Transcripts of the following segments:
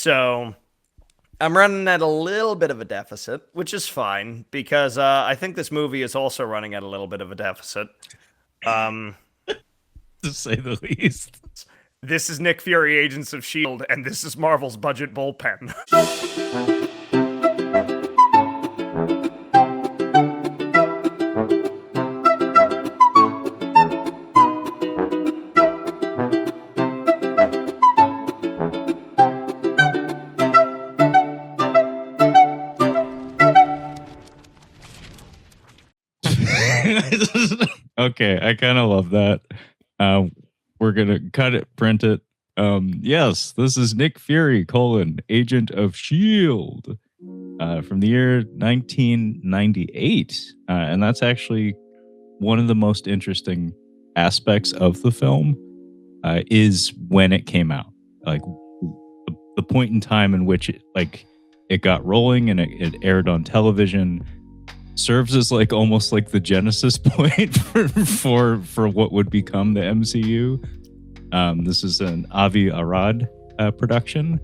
So I'm running at a little bit of a deficit, which is fine because I think this movie is also running at a little bit of a deficit. Um, To say the least. this is Nick Fury, Agents of S.H.I.E.L.D., and this is Marvel's Budget Bullpen. Okay, I kind of love that. We're gonna cut it, print it. Yes, this is Nick Fury, Agent of S.H.I.E.L.D. From the year 1998. And that's actually one of the most interesting aspects of the film is when it came out. Like the point in time in which it got rolling and it aired on television serves as almost like the genesis point for what would become the MCU. This is an Avi Arad production,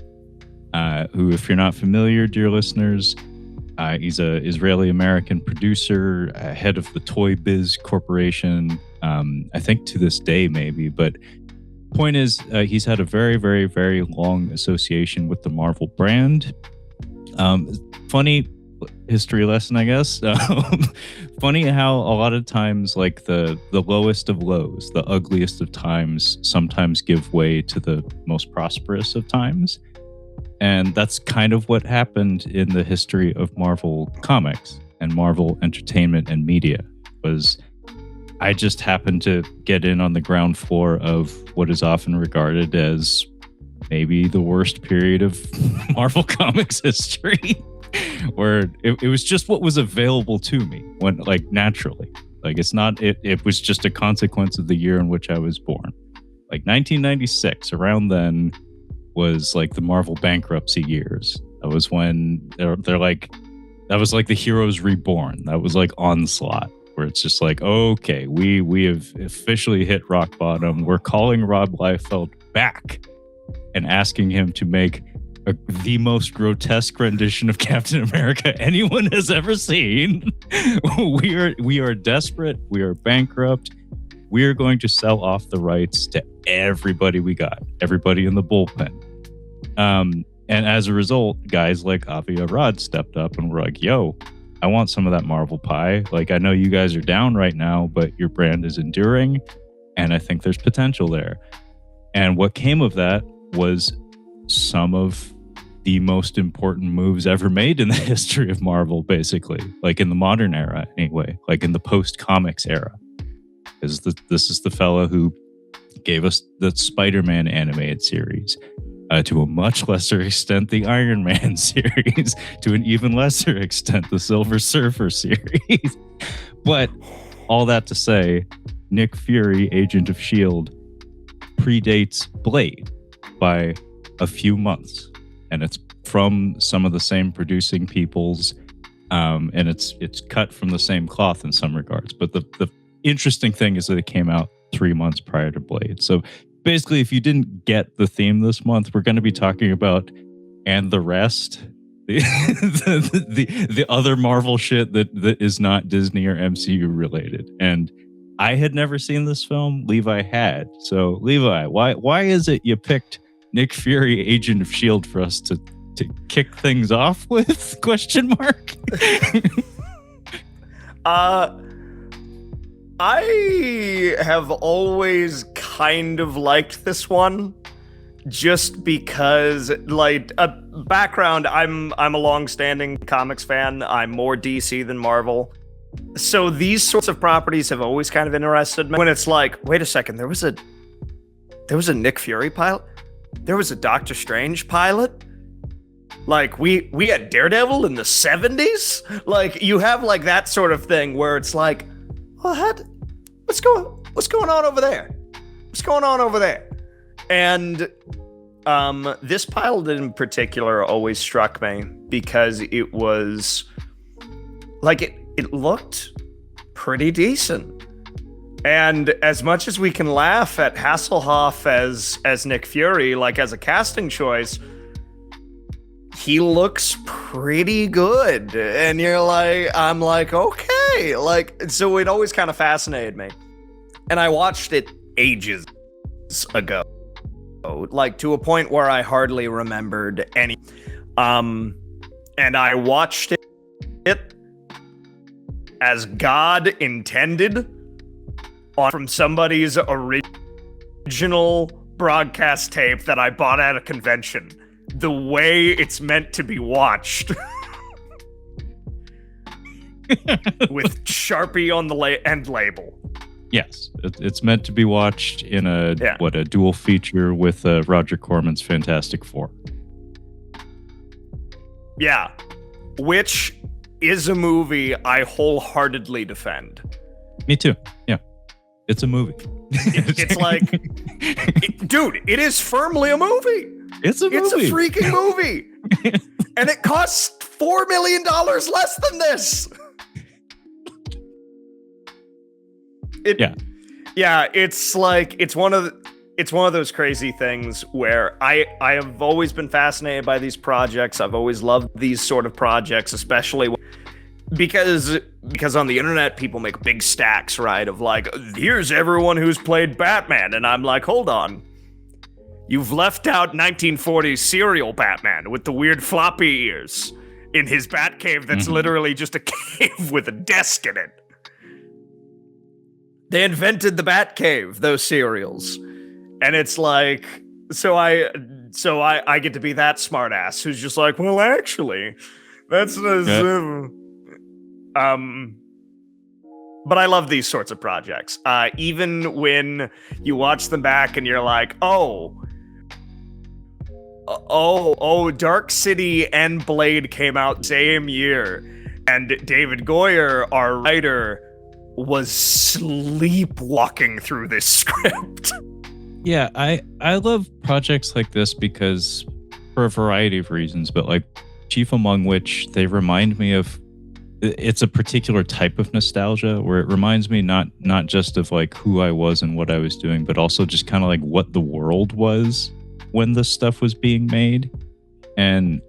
who, if you're not familiar, dear listeners, he's a Israeli-American producer, head of the Toy Biz Corporation, I think to this day maybe, but point is, he's had a very, very, very long association with the Marvel brand. Funny history lesson, I guess. Funny how a lot of times the lowest of lows, the ugliest of times, sometimes give way to the most prosperous of times. And that's kind of what happened in the history of Marvel Comics and Marvel Entertainment and Media. Was I just happened to get in on the ground floor of what is often regarded as maybe the worst period of Marvel Comics history. Where it was just what was available to me when naturally. It was just a consequence of the year in which I was born. 1996, around then was the Marvel bankruptcy years. That was when they're like, that was the Heroes Reborn. That was Onslaught, where it's just okay, we have officially hit rock bottom. We're calling Rob Liefeld back and asking him to make the most grotesque rendition of Captain America anyone has ever seen. We are desperate. We are bankrupt. We are going to sell off the rights to everybody we got, everybody in the bullpen. And as a result, guys like Avi Arad stepped up and were like, yo, I want some of that Marvel pie. I know you guys are down right now, but your brand is enduring, and I think there's potential there. And what came of that was some of the most important moves ever made in the history of Marvel, basically, in the modern era anyway, in the post-comics era. Because this is the fellow who gave us the Spider-Man animated series, to a much lesser extent the Iron Man series, to an even lesser extent the Silver Surfer series. But all that to say, Nick Fury, Agent of S.H.I.E.L.D., predates Blade by a few months. And it's from some of the same producing peoples, and it's cut from the same cloth in some regards. But the interesting thing is that it came out 3 months prior to Blade. So basically, if you didn't get the theme this month, we're going to be talking about and the rest, the other Marvel shit that is not Disney or MCU related. And I had never seen this film. Levi had. So Levi, why is it you picked Nick Fury, Agent of S.H.I.E.L.D. for us to kick things off with? Question mark. I have always kind of liked this one, just because, background, I'm a long-standing comics fan. I'm more DC than Marvel. So these sorts of properties have always kind of interested me. When it's wait a second, there was a Nick Fury pilot? There was a Doctor Strange pilot? We had Daredevil in the 70s? You have that sort of thing where it's well, what's going on over there? What's going on over there? And this pilot in particular always struck me because it was it looked pretty decent. And as much as we can laugh at Hasselhoff as Nick Fury, as a casting choice, he looks pretty good. And I'm like, okay. Like, so it always kind of fascinated me. And I watched it ages ago. Like, to a point where I hardly remembered any. And I watched it as God intended from somebody's original broadcast tape that I bought at a convention. The way it's meant to be watched. With Sharpie on the end label. Yes, it's meant to be watched in a dual feature with Roger Corman's Fantastic Four. Yeah, which is a movie I wholeheartedly defend. Me too. Yeah, it's a movie. It's like, dude, it is firmly a movie. It's a movie. It's a freaking movie. And it costs $4 million less than this. Yeah, it's like, it's one of those crazy things where I have always been fascinated by these projects. I've always loved these sort of projects, especially because on the internet people make big stacks, right? Of like, here's everyone who's played Batman, and I'm like, hold on. You've left out 1940s serial Batman with the weird floppy ears in his Batcave that's literally just a cave with a desk in it. They invented the Batcave, those serials. And it's like, so I get to be that smartass who's just like, well, actually, that's but I love these sorts of projects. Even when you watch them back and you're like, oh, Dark City and Blade came out same year, and David Goyer, our writer, was sleepwalking through this script. Yeah, I love projects like this because, for a variety of reasons, but like chief among which they remind me of, it's a particular type of nostalgia where it reminds me not just of like who I was and what I was doing, but also just kind of like what the world was when this stuff was being made. And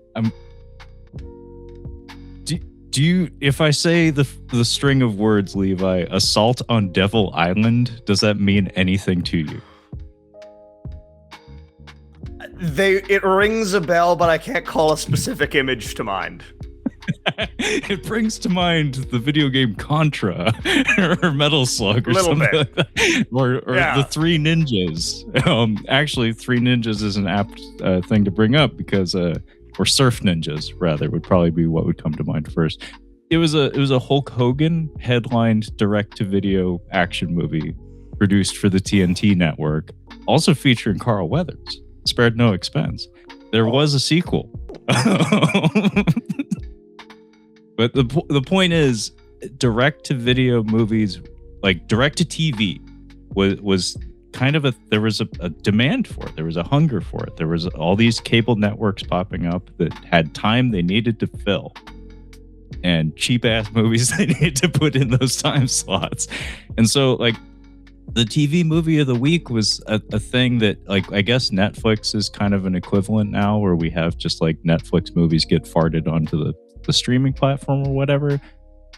do you, if I say the string of words, Levi, assault on Devil Island, does that mean anything to you? It rings a bell, but I can't call a specific image to mind. It brings to mind the video game Contra or Metal Slug or something like that. Or the Three Ninjas. Actually, Three Ninjas is an apt thing to bring up because or Surf Ninjas, rather, would probably be what would come to mind first. It was a Hulk Hogan headlined direct-to-video action movie produced for the TNT network, also featuring Carl Weathers. Spared no expense. There was a sequel. But the point is, direct-to-video movies, like direct-to-TV, was kind of there was a demand for it. There was a hunger for it. There was all these cable networks popping up that had time they needed to fill and cheap ass movies they needed to put in those time slots. And so like the TV movie of the week was a thing that, like, I guess Netflix is kind of an equivalent now where we have just like Netflix movies get farted onto the streaming platform or whatever.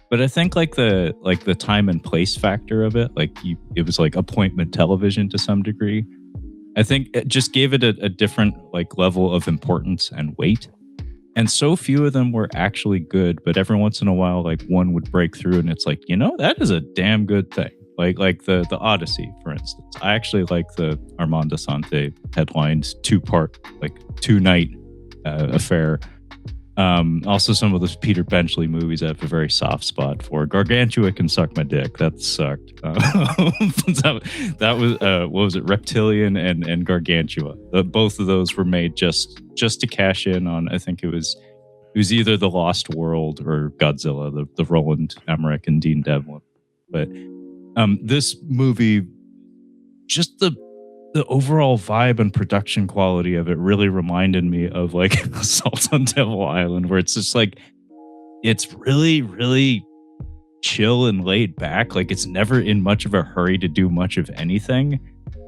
But I think like the time and place factor of it, like it was like appointment television to some degree. I think it just gave it a different like level of importance and weight. And so few of them were actually good, but every once in a while, like one would break through and it's like, that is a damn good thing. Like the Odyssey, for instance. I actually like the Armand Assante headlined 2-part, like 2-night affair. Also, some of those Peter Benchley movies I have a very soft spot for. Gargantua can suck my dick. That sucked. That was what was it? Reptilian and Gargantua. Both of those were made just to cash in on. I think it was either The Lost World or Godzilla, the Roland Emmerich and Dean Devlin. But this movie, just the overall vibe and production quality of it really reminded me of like Assault on Devil Island, where it's just like, it's really, really chill and laid back. Like it's never in much of a hurry to do much of anything,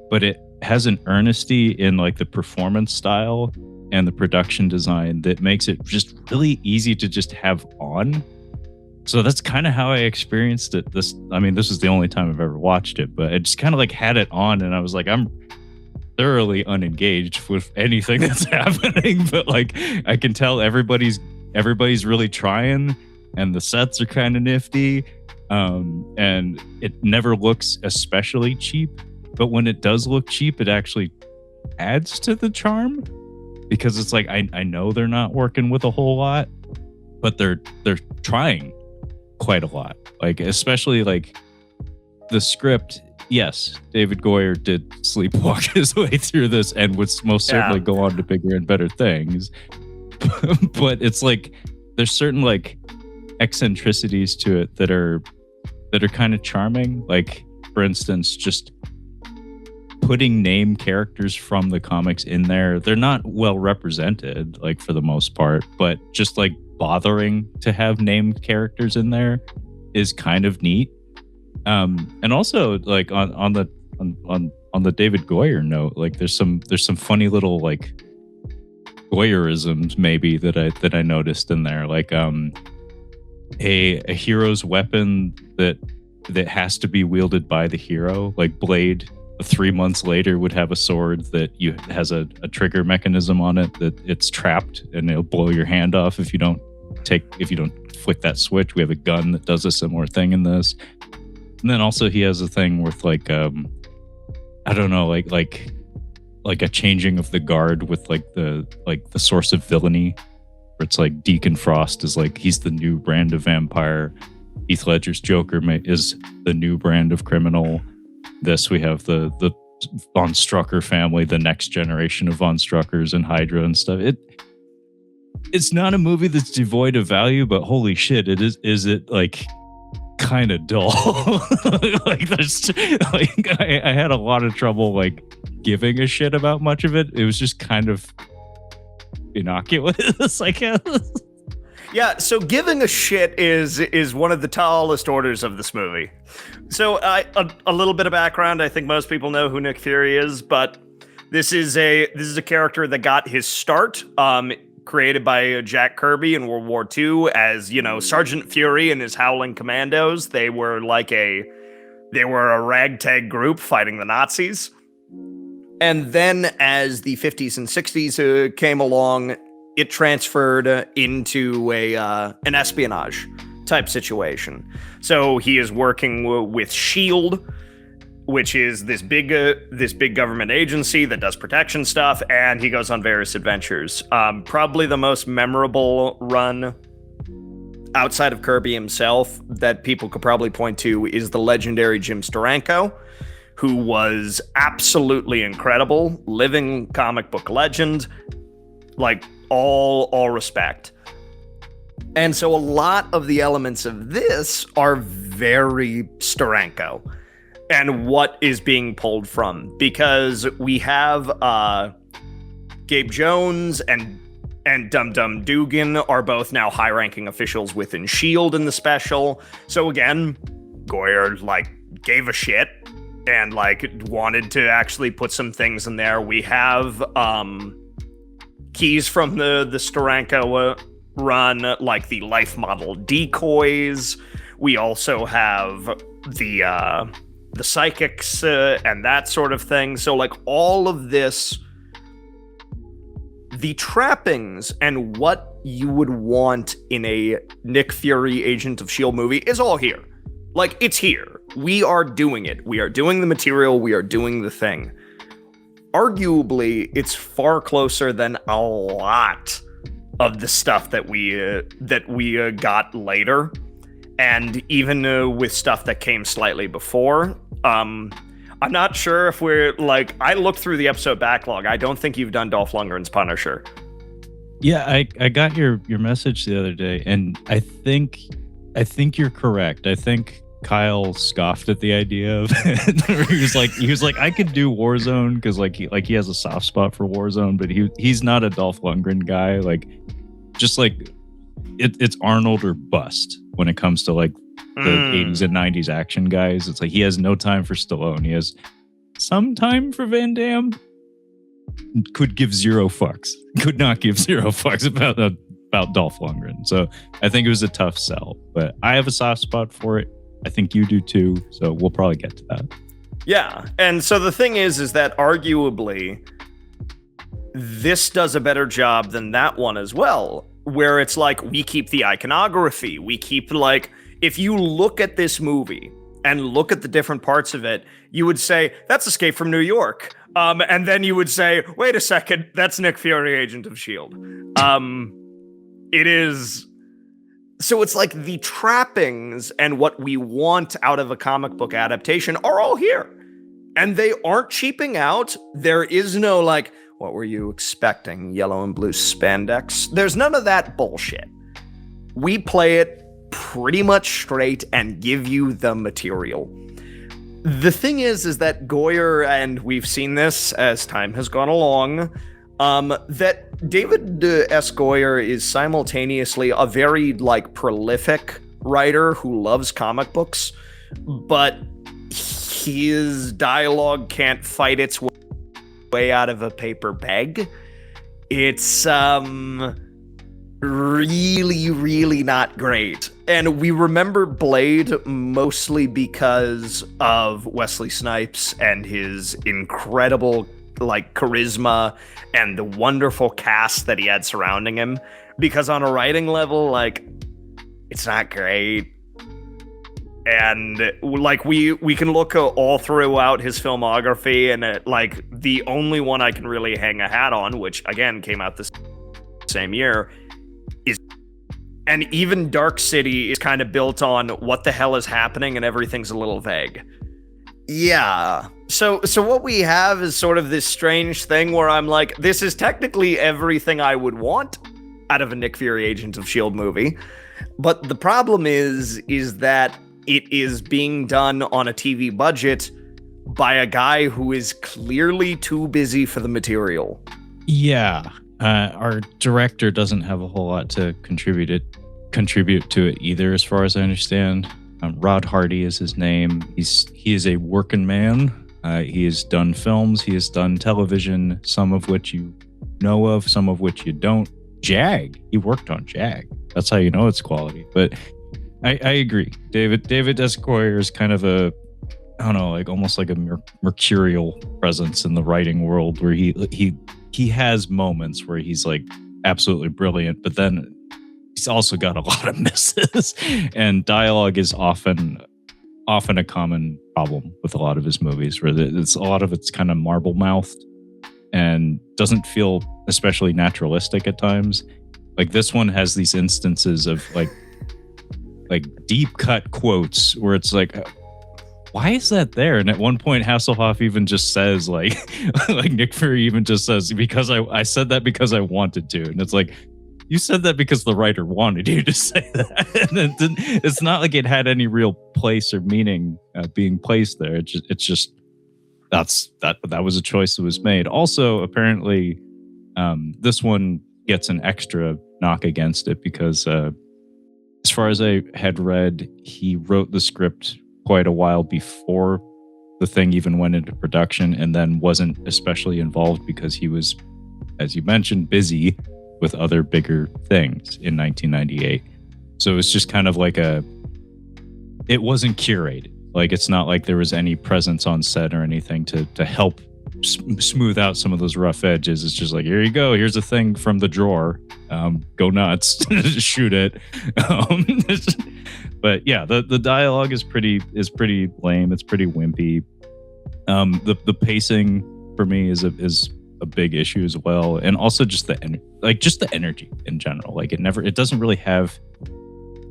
but it has an earnesty in like the performance style and the production design that makes it just really easy to just have on. So that's kind of how I experienced it. This is the only time I've ever watched it, but I just kind of like had it on and I was like, I'm thoroughly unengaged with anything that's happening, but like I can tell everybody's really trying, and the sets are kind of nifty, and it never looks especially cheap, but when it does look cheap, it actually adds to the charm, because it's like I know they're not working with a whole lot, but they're trying quite a lot. Like especially like the script. Yes, David Goyer did sleepwalk his way through this and would most certainly go on to bigger and better things. But it's like there's certain like eccentricities to it that are kind of charming. Like for instance, just putting name characters from the comics in there. They're not well represented, like for the most part, but just like bothering to have named characters in there is kind of neat. And also like on the David Goyer note, like there's some funny little like Goyerisms maybe that I noticed in there, like a hero's weapon that has to be wielded by the hero, like Blade 3 months later would have a sword that has a trigger mechanism on it that it's trapped and it'll blow your hand off if you don't flick that switch. We have a gun that does a similar thing in this. And then also he has a thing with like I don't know, like a changing of the guard with like the source of villainy, where it's like Deacon Frost is like he's the new brand of vampire, Heath Ledger's Joker is the new brand of criminal. This we have the Von Strucker family, the next generation of Von Struckers and Hydra and stuff. It's not a movie that's devoid of value, but holy shit, it is it like kind of dull. Like there's like I had a lot of trouble like giving a shit about much of it. It was just kind of innocuous, I guess. Yeah, so giving a shit is one of the tallest orders of this movie. So a little bit of background. I think most people know who Nick Fury is, but this is a character that got his start created by Jack Kirby in World War II as, Sergeant Fury and his Howling Commandos. They were a ragtag group fighting the Nazis. And then as the 50s and 60s came along, it transferred into an espionage type situation. So he is working with S.H.I.E.L.D, which is this big government agency that does protection stuff, and he goes on various adventures. Probably the most memorable run outside of Kirby himself that people could probably point to is the legendary Jim Steranko, who was absolutely incredible, living comic book legend, like all respect. And so a lot of the elements of this are very Steranko and what is being pulled from, because we have Gabe Jones and Dum Dum Dugan are both now high-ranking officials within S.H.I.E.L.D. in the special. So again, Goyer gave a shit and wanted to actually put some things in there. We have keys from the Steranko run, like the life model decoys. We also have the psychics and that sort of thing. So all of this, the trappings and what you would want in a Nick Fury Agent of S.H.I.E.L.D. movie is all here. It's here. We are doing it. We are doing the material. We are doing the thing. Arguably, it's far closer than a lot of the stuff that we got later, and even with stuff that came slightly before. I'm not sure if we're I looked through the episode backlog. I don't think you've done Dolph Lundgren's Punisher. Yeah, I got your message the other day, and I think you're correct. I think Kyle scoffed at the idea of it. he was like, I could do Warzone because he has a soft spot for Warzone, but he's not a Dolph Lundgren guy. It's Arnold or bust when it comes to the 80s and 90s action guys. It's he has no time for Stallone. He has some time for Van Damme, could give zero fucks. Could not give zero fucks about Dolph Lundgren. So I think it was a tough sell, but I have a soft spot for it. I think you do too. So we'll probably get to that. Yeah. And so the thing is that arguably this does a better job than that one as well, where it's like, we keep the iconography. We keep, like, if you look at this movie and look at the different parts of it, you would say, that's Escape from New York. And then you would say, wait a second, that's Nick Fury, Agent of S.H.I.E.L.D. It is... So it's like the trappings and what we want out of a comic book adaptation are all here. And they aren't cheaping out. There is no, like, what were you expecting? Yellow and blue spandex? There's none of that bullshit. We play it pretty much straight and give you the material. The thing is that Goyer, and we've seen this as time has gone along, that David S. Goyer is simultaneously a very, like, prolific writer who loves comic books, but his dialogue can't fight its way out of a paper bag. It's, really, really not great. And we remember Blade mostly because of Wesley Snipes and his incredible, like, charisma and the wonderful cast that he had surrounding him. Because on a writing level, like, it's not great. And, like, we can look all throughout his filmography, and, like, the only one I can really hang a hat on, which, again, came out the same year, is... And even Dark City is kind of built on what the hell is happening, and everything's a little vague. Yeah. So what we have is sort of this strange thing where I'm like, this is technically everything I would want out of a Nick Fury Agent of S.H.I.E.L.D. movie. But the problem is that it is being done on a TV budget by a guy who is clearly too busy for the material. Yeah. Our director doesn't have a whole lot to contribute to it either, as far as I understand. Rod Hardy is his name. He is a working man. He has done films. He has done television, some of which you know of, some of which you don't. Jag. He worked on Jag. That's how you know it's quality. But I agree. David S. Goyer is kind of a, I don't know, like almost like a mercurial presence in the writing world, where he has moments where he's like absolutely brilliant, but then he's also got a lot of misses, and dialogue is often a common problem with a lot of his movies, where a lot of it's kind of marble mouthed and doesn't feel especially naturalistic at times. Like this one has these instances of like deep cut quotes where it's like, why is that there? And at one point, Hasselhoff even just says, like Nick Fury even just says, because I said that because I wanted to. And it's like, you said that because the writer wanted you to say that. And it's not like it had any real place or meaning being placed there. It's just that was a choice that was made. Also, apparently, this one gets an extra knock against it because, as far as I had read, he wrote the script quite a while before the thing even went into production, and then wasn't especially involved because he was, as you mentioned, busy with other bigger things in 1998. So it's just kind of like it wasn't curated. Like, it's not like there was any presence on set or anything to help smooth out some of those rough edges. It's just like, here you go. Here's a thing from the drawer. Go nuts. Shoot it. But yeah, the dialogue is pretty lame. It's pretty wimpy. The pacing for me is a big issue as well, and also just the energy in general. Like it doesn't really have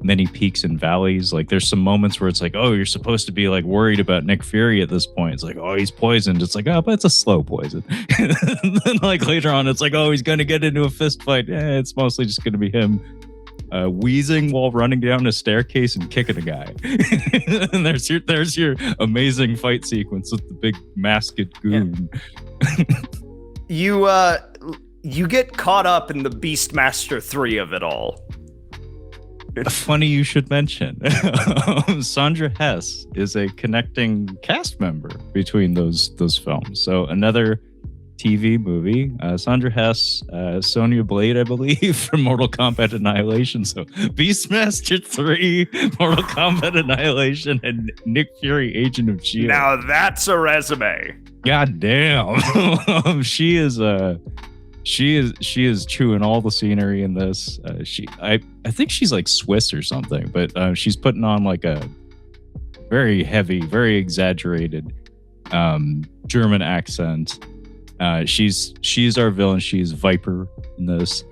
many peaks and valleys. Like there's some moments where it's like, oh, you're supposed to be like worried about Nick Fury at this point. It's like, oh, he's poisoned. It's like, oh, but it's a slow poison. And then like later on, it's like, oh, he's gonna get into a fist fight. It's mostly just gonna be him wheezing while running down a staircase and kicking a guy. And there's your amazing fight sequence with the big masked goon. Yeah. You get caught up in the Beastmaster 3 of it all. Funny you should mention. Sandra Hess is a connecting cast member between those films. So another TV movie. Sandra Hess, Sonya Blade, I believe, from Mortal Kombat Annihilation. So Beastmaster 3, Mortal Kombat Annihilation, and Nick Fury, Agent of S.H.I.E.L.D. Now that's a resume. God damn. She is chewing all the scenery in this. I think she's like Swiss or something, but she's putting on like a very heavy, very exaggerated German accent. She's our villain. She's Viper in this.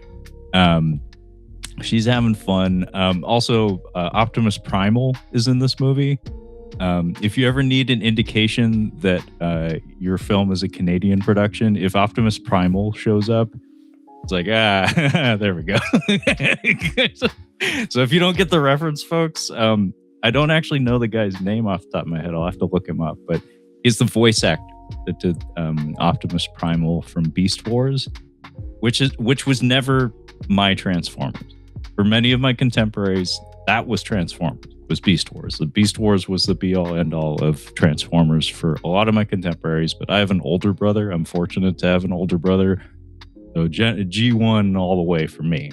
She's having fun. Also, Optimus Primal is in this movie. If you ever need an indication that your film is a Canadian production, if Optimus Primal shows up, it's like, there we go. So if you don't get the reference, folks, I don't actually know the guy's name off the top of my head. I'll have to look him up, but he's the voice actor that did Optimus Primal from Beast Wars, which was never my Transformers. For many of my contemporaries, that was Transformers, was Beast Wars. The Beast Wars was the be-all, end-all of Transformers for a lot of my contemporaries, but I have an older brother. I'm fortunate to have an older brother. So G1 all the way for me.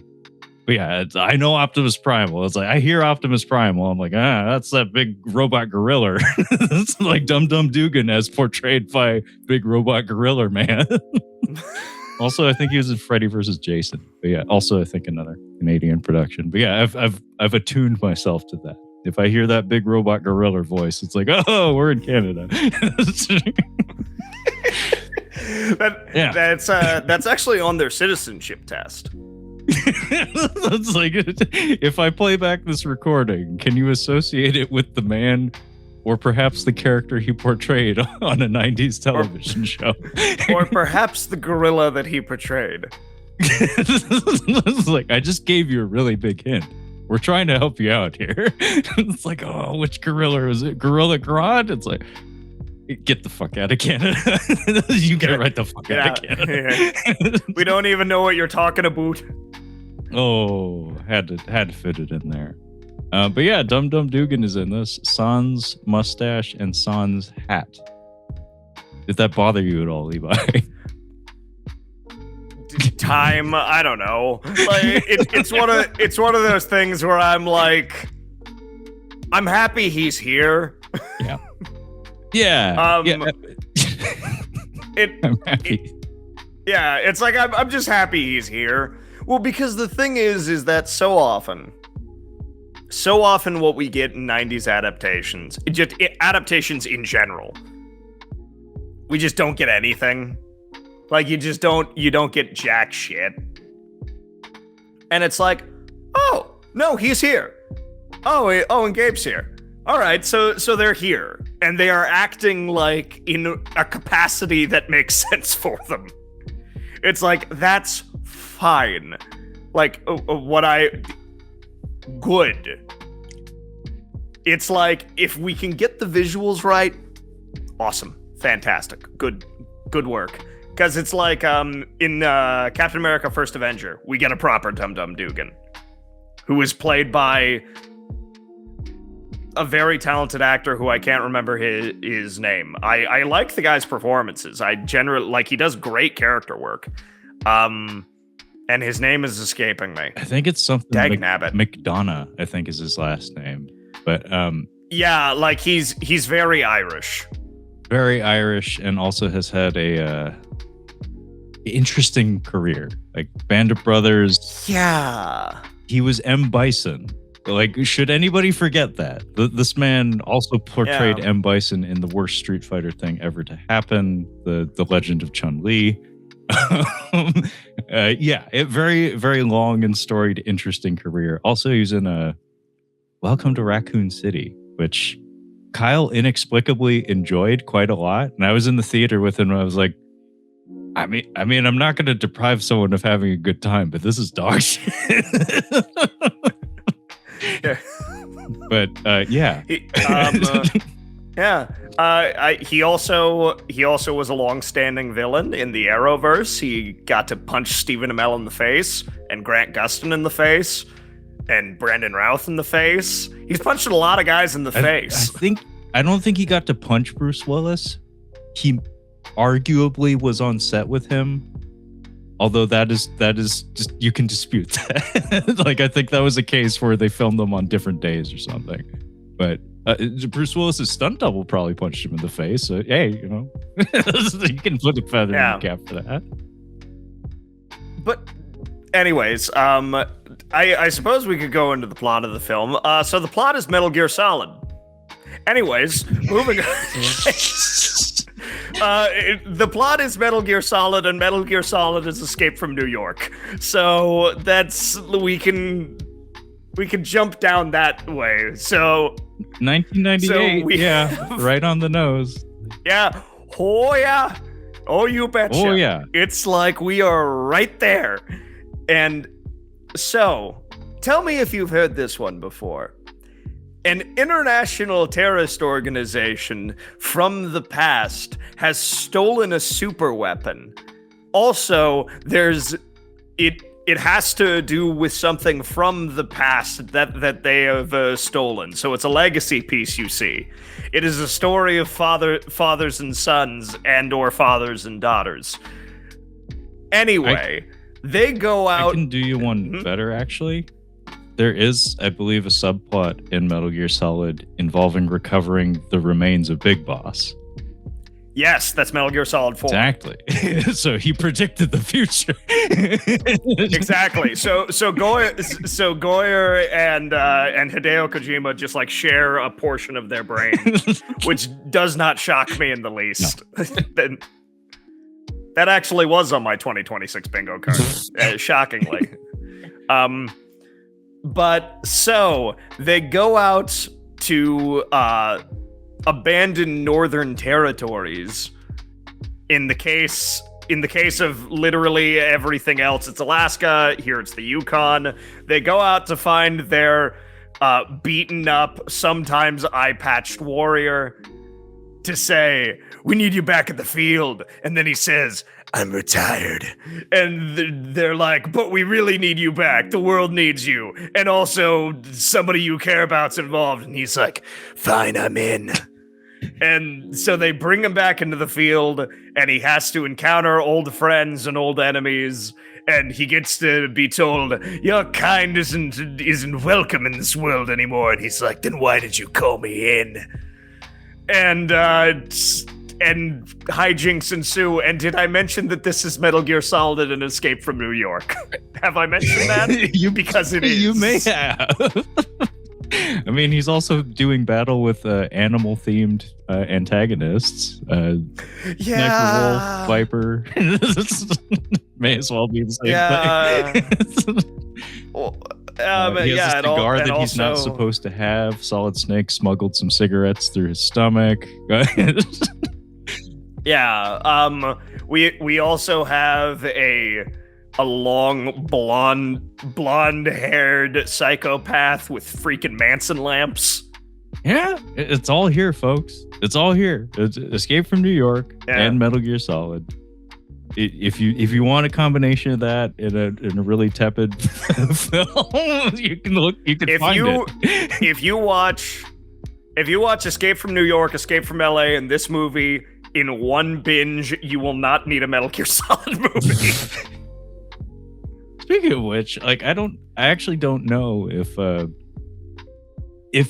But yeah, I know Optimus Primal. It's like, I hear Optimus Primal. I'm like, that's that big robot gorilla. It's like Dum Dum Dugan as portrayed by Big Robot Gorilla Man. Also, I think he was in Freddy vs. Jason. But yeah, also I think another Canadian production. But yeah, I've attuned myself to that. If I hear that Big Robot Gorilla voice, it's like, oh, we're in Canada. That's actually on their citizenship test. It's like, if I play back this recording, can you associate it with the man or perhaps the character he portrayed on a 90s television show? Or perhaps the gorilla that he portrayed. It's like, I just gave you a really big hint. We're trying to help you out here. It's like, oh, which gorilla is it? Gorilla Grodd? It's like, get the fuck out of Canada. You get right the fuck out of Canada. Yeah. We don't even know what you're talking about. Oh, had to fit it in there. But yeah, Dum Dum Dugan is in this. Sans mustache and sans hat. Did that bother you at all, Levi? Time, I don't know. Like it's one of those things where I'm like, I'm happy he's here. Yeah. Yeah. I'm happy. It's like I'm just happy he's here. Well, because the thing is that so often what we get in 90s adaptations, just adaptations in general, we just don't get anything. Like you don't get jack shit. And it's like, oh, no, he's here. Oh, and Gabe's here. All right, so they're here, and they are acting like in a capacity that makes sense for them. It's like, that's fine. Like, good. It's like, if we can get the visuals right, awesome, fantastic, good work. Because it's like, in Captain America: First Avenger, we get a proper Dum Dum Dugan, who is played by a very talented actor who I can't remember his name. I like the guy's performances. I generally like, he does great character work. And his name is escaping me. I think it's something McDonough, I think is his last name. But yeah, like he's very Irish. Very Irish, and also has had a interesting career. Like Band of Brothers. Yeah. He was M. Bison. Like, should anybody forget that? This man also portrayed M. Bison in the worst Street Fighter thing ever to happen, the Legend of Chun-Li. Very, very long and storied, interesting career. Also, he's in Welcome to Raccoon City, which Kyle inexplicably enjoyed quite a lot. And I was in the theater with him, and I was like, I mean, I'm not going to deprive someone of having a good time, but this is dog shit. Yeah. But yeah. He also was a long-standing villain in the Arrowverse. He got to punch Stephen Amell in the face, and Grant Gustin in the face, and Brandon Routh in the face. He's punched a lot of guys in the face. I don't think he got to punch Bruce Willis. He arguably was on set with him. Although that is just, you can dispute that. Like, I think that was a case where they filmed them on different days or something. But Bruce Willis's stunt double probably punched him in the face. So, hey, you know, you can put a feather in the cap for that. But anyways, I suppose we could go into the plot of the film. So the plot is Metal Gear Solid. Anyways, moving on. The plot is Metal Gear Solid, and Metal Gear Solid is Escape from New York. So that's we can jump down that way. So 1998, yeah, right on the nose. Yeah. Oh yeah. Oh, you betcha. Oh yeah. It's like we are right there. And so, tell me if you've heard this one before. An international terrorist organization from the past has stolen a super weapon. Also, it has to do with something from the past that they have stolen. So it's a legacy piece, you see. It is a story of fathers and sons or fathers and daughters. Anyway, they go out... I can do you one better, actually. There is, I believe, a subplot in Metal Gear Solid involving recovering the remains of Big Boss. Yes, that's Metal Gear Solid 4. Exactly. So he predicted the future. Exactly. So Goyer and Hideo Kojima just like share a portion of their brain, which does not shock me in the least. No. That actually was on my 2026 bingo card, shockingly. But so they go out to abandoned northern territories. In the case of literally everything else, it's Alaska. Here it's the Yukon. They go out to find their beaten up, sometimes eye-patched warrior to say, "We need you back at the field." And then he says, "I'm retired." And they're like, "But we really need you back. The world needs you. And also somebody you care about's involved." And he's like, "Fine, I'm in." And so they bring him back into the field, and he has to encounter old friends and old enemies. And he gets to be told, "Your kind isn't welcome in this world anymore." And he's like, "Then why did you call me in?" And hijinks ensue. And did I mention that this is Metal Gear Solid and Escape from New York? Have I mentioned that? Because it is. You may have. I mean, he's also doing battle with animal-themed antagonists. Sniper Wolf, Viper. May as well be the same thing. Well, he has a cigar that he's not supposed to have. Solid Snake smuggled some cigarettes through his stomach. Yeah. We also have a long blonde-haired psychopath with freaking Manson lamps. Yeah, it's all here, folks. It's all here. It's Escape from New York and Metal Gear Solid. If you want a combination of that in a really tepid film, you can find it. If you watch Escape from New York, Escape from LA, and this movie in one binge, you will not need a Metal Gear Solid movie. Speaking of which, like I actually don't know if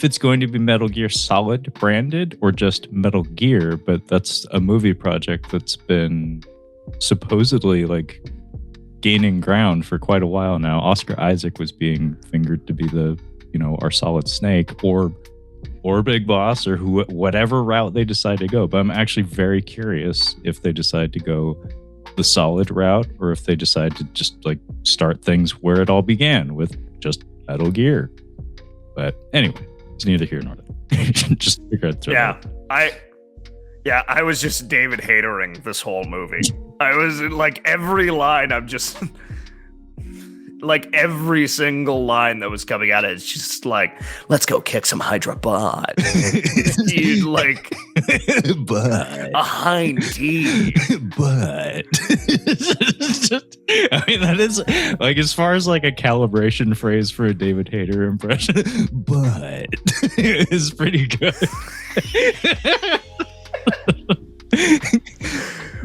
it's going to be Metal Gear Solid branded or just Metal Gear, but that's a movie project that's been supposedly like gaining ground for quite a while now. Oscar Isaac was being fingered to be our Solid Snake or Big Boss or whatever route they decide to go. But I'm actually very curious if they decide to go the Solid route or if they decide to just like start things where it all began with just Metal Gear. But anyway, it's neither here nor there. Just figure out. I was just David Hatering this whole movie. I was like every line. I'm just like every single line that was coming out of it's just like, "Let's go kick some Hydra butt." Like, but a hind tea. But I mean, that is like as far as like a calibration phrase for a David Hayter impression. But is pretty good.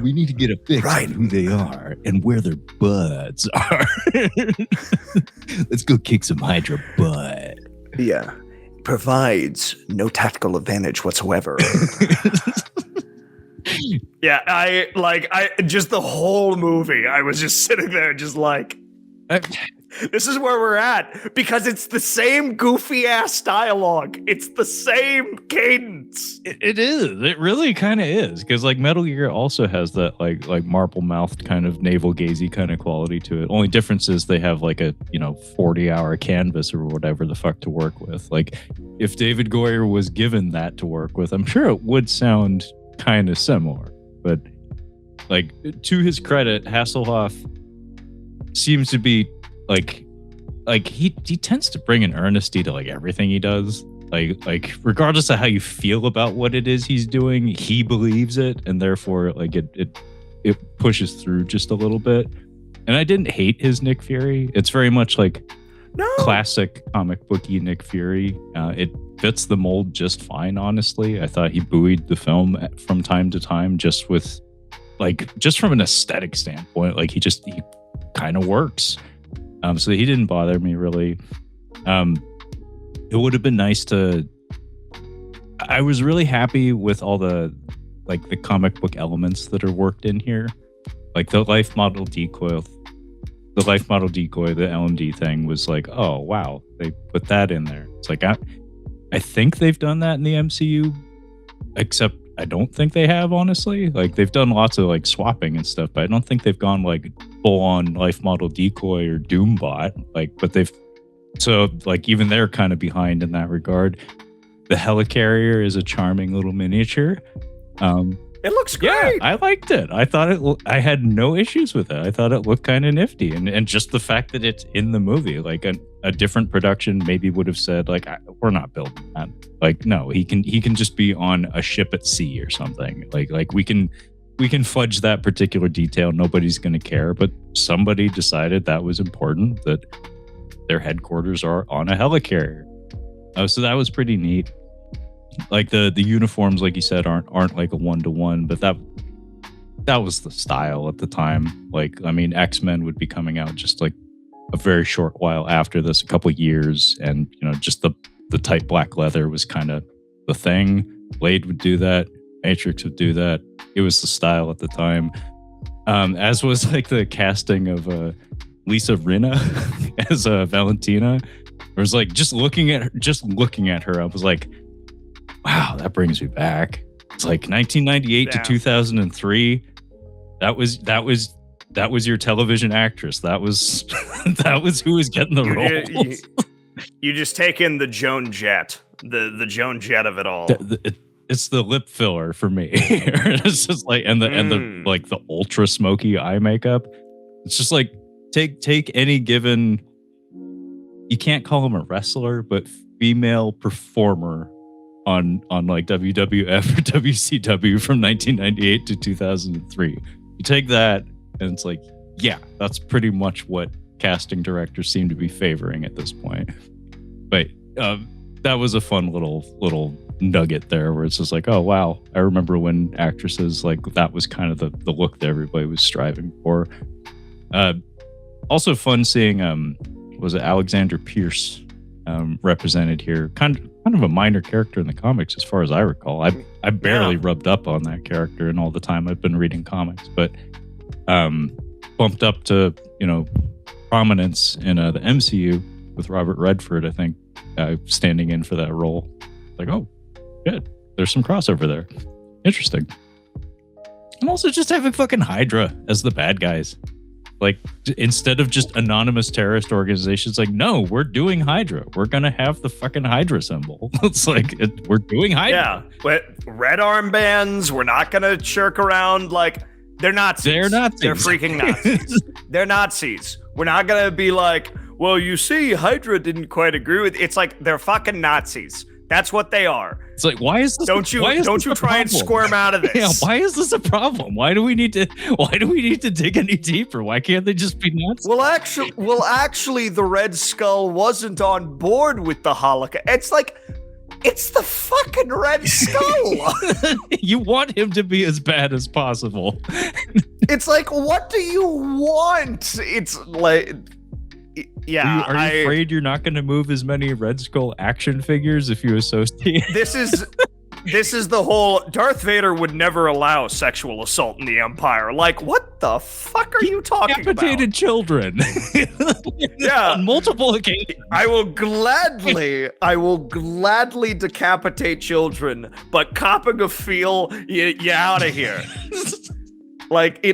We need to get a fix on who they are and where their butts are. Let's go kick some Hydra butt. Yeah. Provides no tactical advantage whatsoever. Yeah, I just the whole movie, I was just sitting there just like, this is where we're at, because it's the same goofy ass dialogue. It's the same cadence. It is. It really kind of is, because like Metal Gear also has that like marble mouthed kind of navel gazy kind of quality to it. Only difference is they have like a 40-hour canvas or whatever the fuck to work with. Like if David Goyer was given that to work with, I'm sure it would sound kind of similar. But like, to his credit, Hasselhoff seems to be like he tends to bring an earnesty to like everything he does. Like regardless of how you feel about what it is he's doing, he believes it, and therefore like it pushes through just a little bit. And I didn't hate his Nick Fury. It's very much like classic comic booky Nick Fury. It fits the mold just fine, honestly. I thought he buoyed the film from time to time, just from an aesthetic standpoint. Like he kind of works. So he didn't bother me really. It would have been nice I was really happy with all the comic book elements that are worked in here. Like the life model decoy, the LMD thing was like, oh wow, they put that in there. It's like I think they've done that in the MCU, except I don't think they have, honestly. Like they've done lots of like swapping and stuff, but I don't think they've gone like full on life model decoy or Doombot. So even they're kind of behind in that regard. The helicarrier is a charming little miniature. It looks great. Yeah, I liked it. I thought I had no issues with it. I thought it looked kind of nifty, and just the fact that it's in the movie, like a different production maybe would have said like, we're not building that. Like, no, he can just be on a ship at sea or something. Like we can fudge that particular detail. Nobody's going to care, but somebody decided that was important, that their headquarters are on a helicarrier. So that was pretty neat. Like the uniforms, like you said, aren't like a 1-to-1, but that was the style at the time. Like, I mean, X-Men would be coming out just like a very short while after this, a couple of years, and just the tight black leather was kind of the thing. Blade would do that. Matrix would do that. It was the style at the time. As was like the casting of Lisa Rinna as Valentina. It was like just looking at her, I was like, wow, that brings me back. It's like 1998 to 2003. That was your television actress. That was who was getting the role. You just take in the Joan Jett, the Joan Jett of it all. It's the lip filler for me. It's just like and the like the ultra smoky eye makeup. It's just like take any given. You can't call him a wrestler, but female performer on like WWF or WCW from 1998 to 2003. You take that, and it's like, yeah, that's pretty much what casting directors seem to be favoring at this point. But that was a fun little nugget there, where it's just like, oh wow, I remember when actresses like that was kind of the look that everybody was striving for. Also fun seeing was it Alexander Pierce represented here, kind of a minor character in the comics as far as I recall. I barely rubbed up on that character in all the time I've been reading comics, but bumped up to prominence in the MCU with Robert Redford, I think, standing in for that role. Like, oh good, there's some crossover there. Interesting. And also just having fucking Hydra as the bad guys. Like, instead of just anonymous terrorist organizations, like, no, we're doing Hydra. We're going to have the fucking Hydra symbol. It's like, we're doing Hydra. Yeah, but red armbands, we're not going to shirk around. Like, they're Nazis. They're Nazis. They're freaking Nazis. They're Nazis. We're not going to be like, well, you see, Hydra didn't quite agree with. It's like, they're fucking Nazis. That's what they are. It's like, why is this? Don't you try and squirm out of this? Yeah, why is this a problem? Why do we need to dig any deeper? Why can't they just be Nazis? Well, actually, the Red Skull wasn't on board with the Holocaust. It's like, It's the fucking Red Skull. You want him to be as bad as possible. It's like, what do you want? It's like, yeah. Are you afraid you're not going to move as many Red Skull action figures if you associate? This is the whole Darth Vader would never allow sexual assault in the Empire. Like, what the fuck are you talking about? Decapitated children. Yeah. On multiple occasions. I will gladly decapitate children, but copping a feel, you out of here. Like,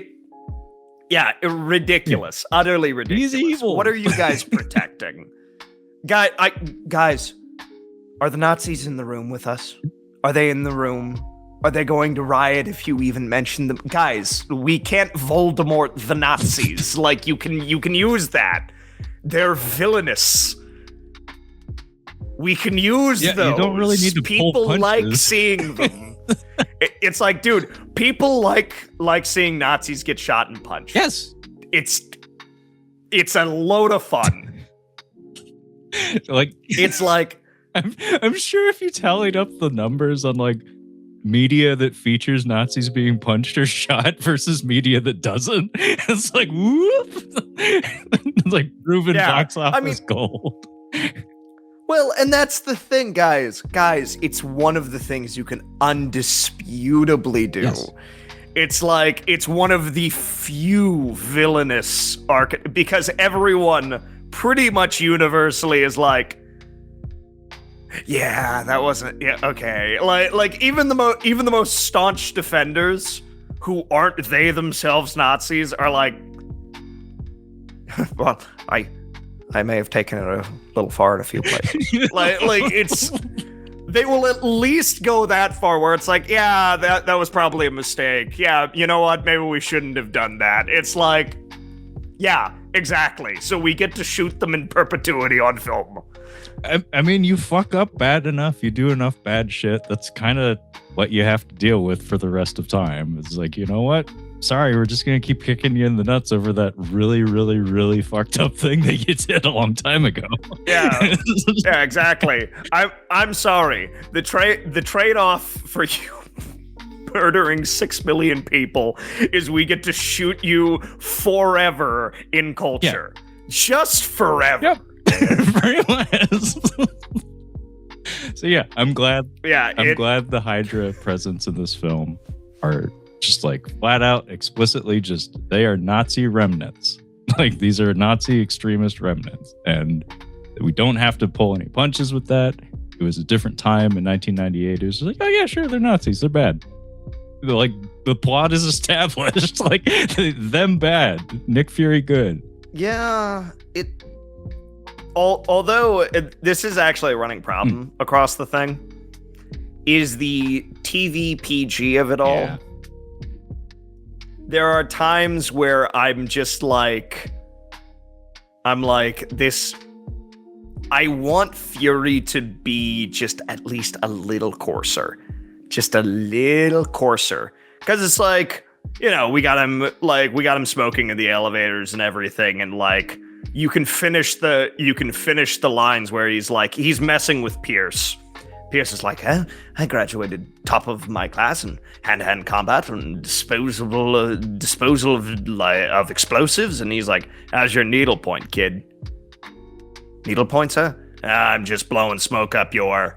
ridiculous. Utterly ridiculous. He's evil. What are you guys protecting? Guys, are the Nazis in the room with us? Are they in the room? Are they going to riot if you even mention them? Guys, we can't Voldemort the Nazis. Like, you can use that. They're villainous. We can use those. You don't really need to People pull punches. like seeing them. It's like, dude, people like seeing Nazis get shot and punched. Yes. It's a load of fun. It's like, I'm sure if you tallied up the numbers on like media that features Nazis being punched or shot versus media that doesn't, it's like whoop. It's like proven box office gold. Well, and that's the thing, guys. Guys, it's one of the things you can undisputably do. Yes. It's like, it's one of the few villainous because everyone pretty much universally is like, yeah, that wasn't, yeah, okay. Like even the most staunch defenders who aren't they themselves Nazis are like, well, I may have taken it a little far in a few places. like it's, they will at least go that far where it's like, yeah, that was probably a mistake. Yeah, you know what? Maybe we shouldn't have done that. It's like, yeah, exactly. So we get to shoot them in perpetuity on film. I mean, you fuck up bad enough, you do enough bad shit, that's kind of what you have to deal with for the rest of time. It's like, you know what? Sorry, we're just going to keep kicking you in the nuts over that really, really, really fucked up thing that you did a long time ago. Yeah, yeah, exactly. I'm sorry. The trade-off for you murdering 6 million people is we get to shoot you forever in culture. Yeah. Just forever. Yep. Very much. So yeah, I'm glad. Yeah, I'm glad the Hydra presence in this film are just like flat out, explicitly just they are Nazi remnants. Like these are Nazi extremist remnants, and we don't have to pull any punches with that. It was a different time in 1998. It was just like, oh yeah, sure, they're Nazis, they're bad. Like the plot is established. Like them bad, Nick Fury good. Yeah, although this is actually a running problem across the thing, is the TV PG of it all. Yeah. There are times where I'm like this. I want Fury to be just at least a little coarser. Just a little coarser. Because it's like, you know, we got him smoking in the elevators and everything, and like you can finish the lines where he's messing with Pierce. Pierce is like, I graduated top of my class in hand-to-hand combat and disposal of explosives, and he's like, how's your needle point, kid? Needle points, huh? I'm just blowing smoke up your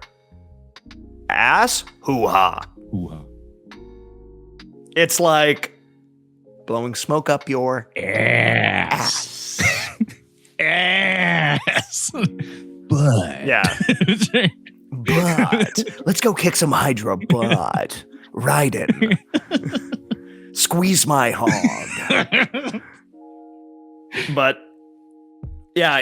ass? Hoo-ha. Hoo-ha. It's like blowing smoke up your ass. Ass. But. Yeah. But. Let's go kick some Hydra butt. Raiden. Squeeze my hog. But. Yeah,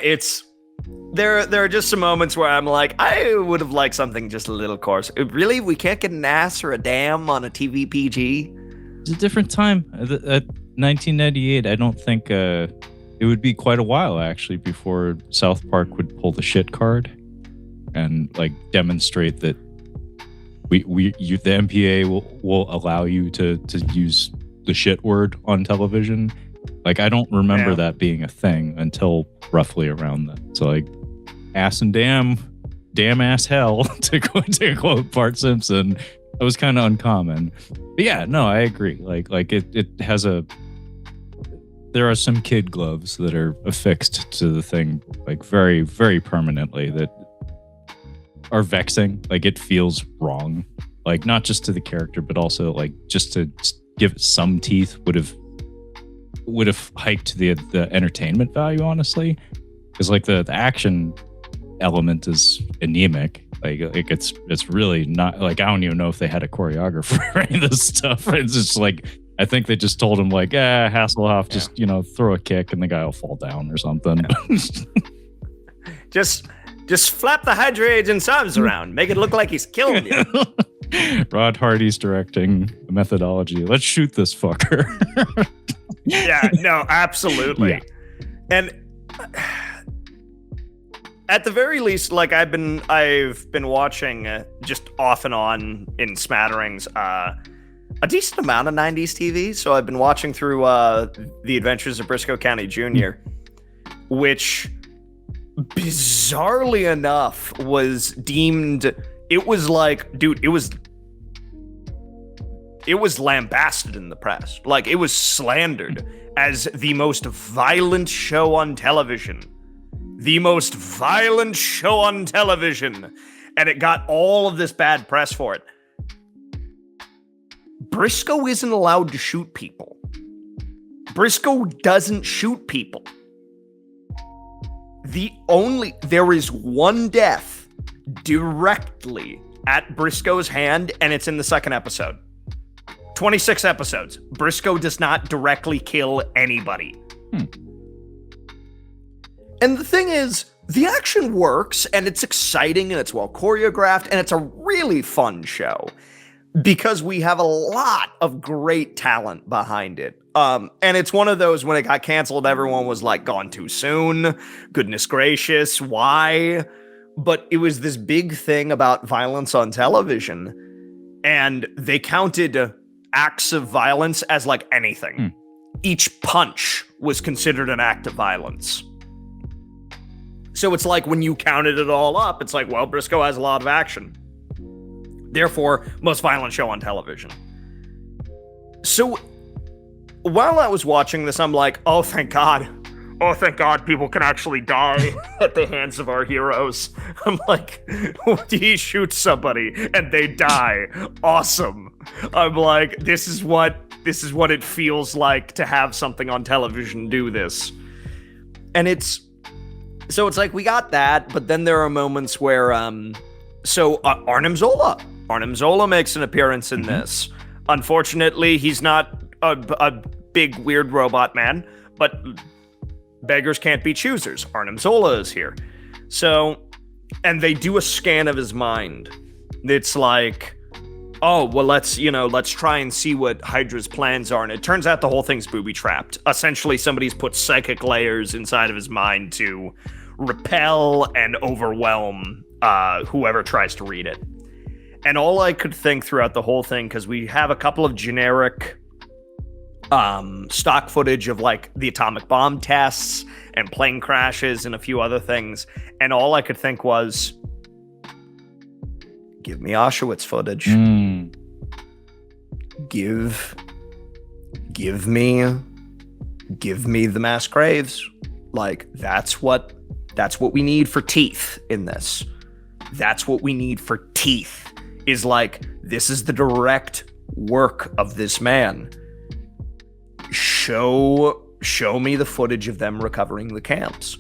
there are just some moments where I'm like, I would have liked something just a little coarse. Really? We can't get an ass or a damn on a TV PG? It's a different time. At 1998, I don't think it would be quite a while, actually, before South Park would pull the shit card and like demonstrate that the MPA will allow you to use the shit word on television. Like, I don't remember that being a thing until roughly around then. So like, ass and damn damn ass hell to quote Bart Simpson. It was kind of uncommon. But yeah, no, I agree. Like it has there are some kid gloves that are affixed to the thing like very, very permanently that are vexing. Like it feels wrong. Like not just to the character, but also like just to give it some teeth would have hiked the entertainment value, honestly. Because like the action element is anemic. Like it's really not like, I don't even know if they had a choreographer for any of this stuff. It's just like, I think they just told him like, Hasselhoff, just, throw a kick and the guy will fall down or something. Just flap the Hydra agent's arms around. Make it look like he's killing you. Rod Hardy's directing methodology. Let's shoot this fucker. Yeah, no, absolutely. Yeah. And at the very least, like I've been watching just off and on in smatterings a decent amount of 90s TV. So I've been watching through The Adventures of Briscoe County Jr., which bizarrely enough was deemed, it was like, dude, it was lambasted in the press. Like it was slandered as the most violent show on television. The most violent show on television. And it got all of this bad press for it. Briscoe isn't allowed to shoot people. Briscoe doesn't shoot people. There is one death directly at Briscoe's hand, and it's in the second episode. 26 episodes. Briscoe does not directly kill anybody. And the thing is, the action works, and it's exciting, and it's well choreographed, and it's a really fun show. Because we have a lot of great talent behind it. And it's one of those, when it got canceled, everyone was like, gone too soon. Goodness gracious, why? But it was this big thing about violence on television. And they counted acts of violence as like anything. Each punch was considered an act of violence. So it's like when you counted it all up, it's like, well, Briscoe has a lot of action. Therefore, most violent show on television. So, while I was watching this, I'm like, oh, thank God. Oh, thank God people can actually die at the hands of our heroes. I'm like, he shoots somebody and they die. Awesome. I'm like, this is what it feels like to have something on television do this. And it's like, we got that, but then there are moments where, Arnim Zola. Arnim Zola makes an appearance in this. Unfortunately, he's not a big, weird robot man, but beggars can't be choosers. Arnim Zola is here. So, and they do a scan of his mind. It's like, oh, well, let's try and see what Hydra's plans are. And it turns out the whole thing's booby-trapped. Essentially, somebody's put psychic layers inside of his mind to repel and overwhelm whoever tries to read it. And all I could think throughout the whole thing, because we have a couple of generic stock footage of like the atomic bomb tests and plane crashes and a few other things, and all I could think was, give me Auschwitz footage. Give me the mass graves. Like that's what we need for teeth in this. That's what we need for teeth. Is like, this is the direct work of this man. Show me the footage of them recovering the camps.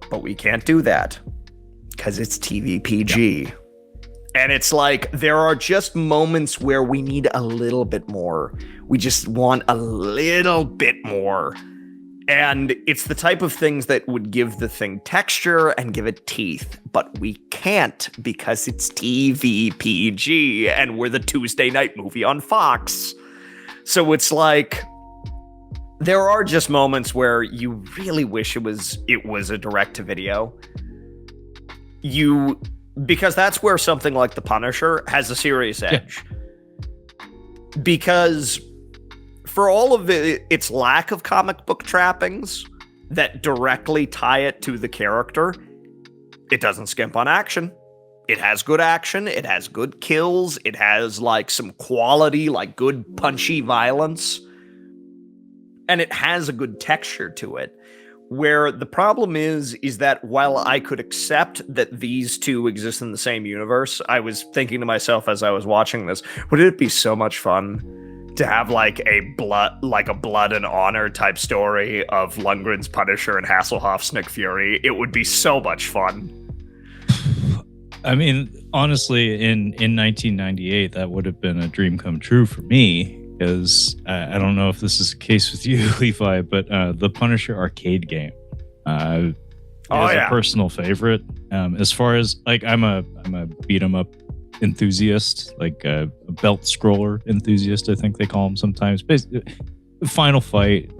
But we can't do that because it's TV PG. Yeah. And it's like, there are just moments where we need a little bit more. We just want a little bit more. And it's the type of things that would give the thing texture and give it teeth, but we can't because it's TV PG and we're the Tuesday night movie on Fox. So it's like, there are just moments where you really wish it was a direct-to-video. Because that's where something like The Punisher has a serious edge. Yeah. Because for all of its lack of comic book trappings that directly tie it to the character, it doesn't skimp on action. It has good action. It has good kills. It has like some quality, like good punchy violence. And it has a good texture to it. Where the problem is that while I could accept that these two exist in the same universe, I was thinking to myself as I was watching this, would it be so much fun to have like a blood and honor type story of Lundgren's Punisher and Hasselhoff's Nick Fury? It would be so much fun. I mean, honestly, in 1998, that would have been a dream come true for me. Because I don't know if this is the case with you, Levi, but the Punisher arcade game is a personal favorite. As far as like, I'm a beat 'em up enthusiast, like a belt scroller enthusiast, I think they call them sometimes. Basically, Final Fight,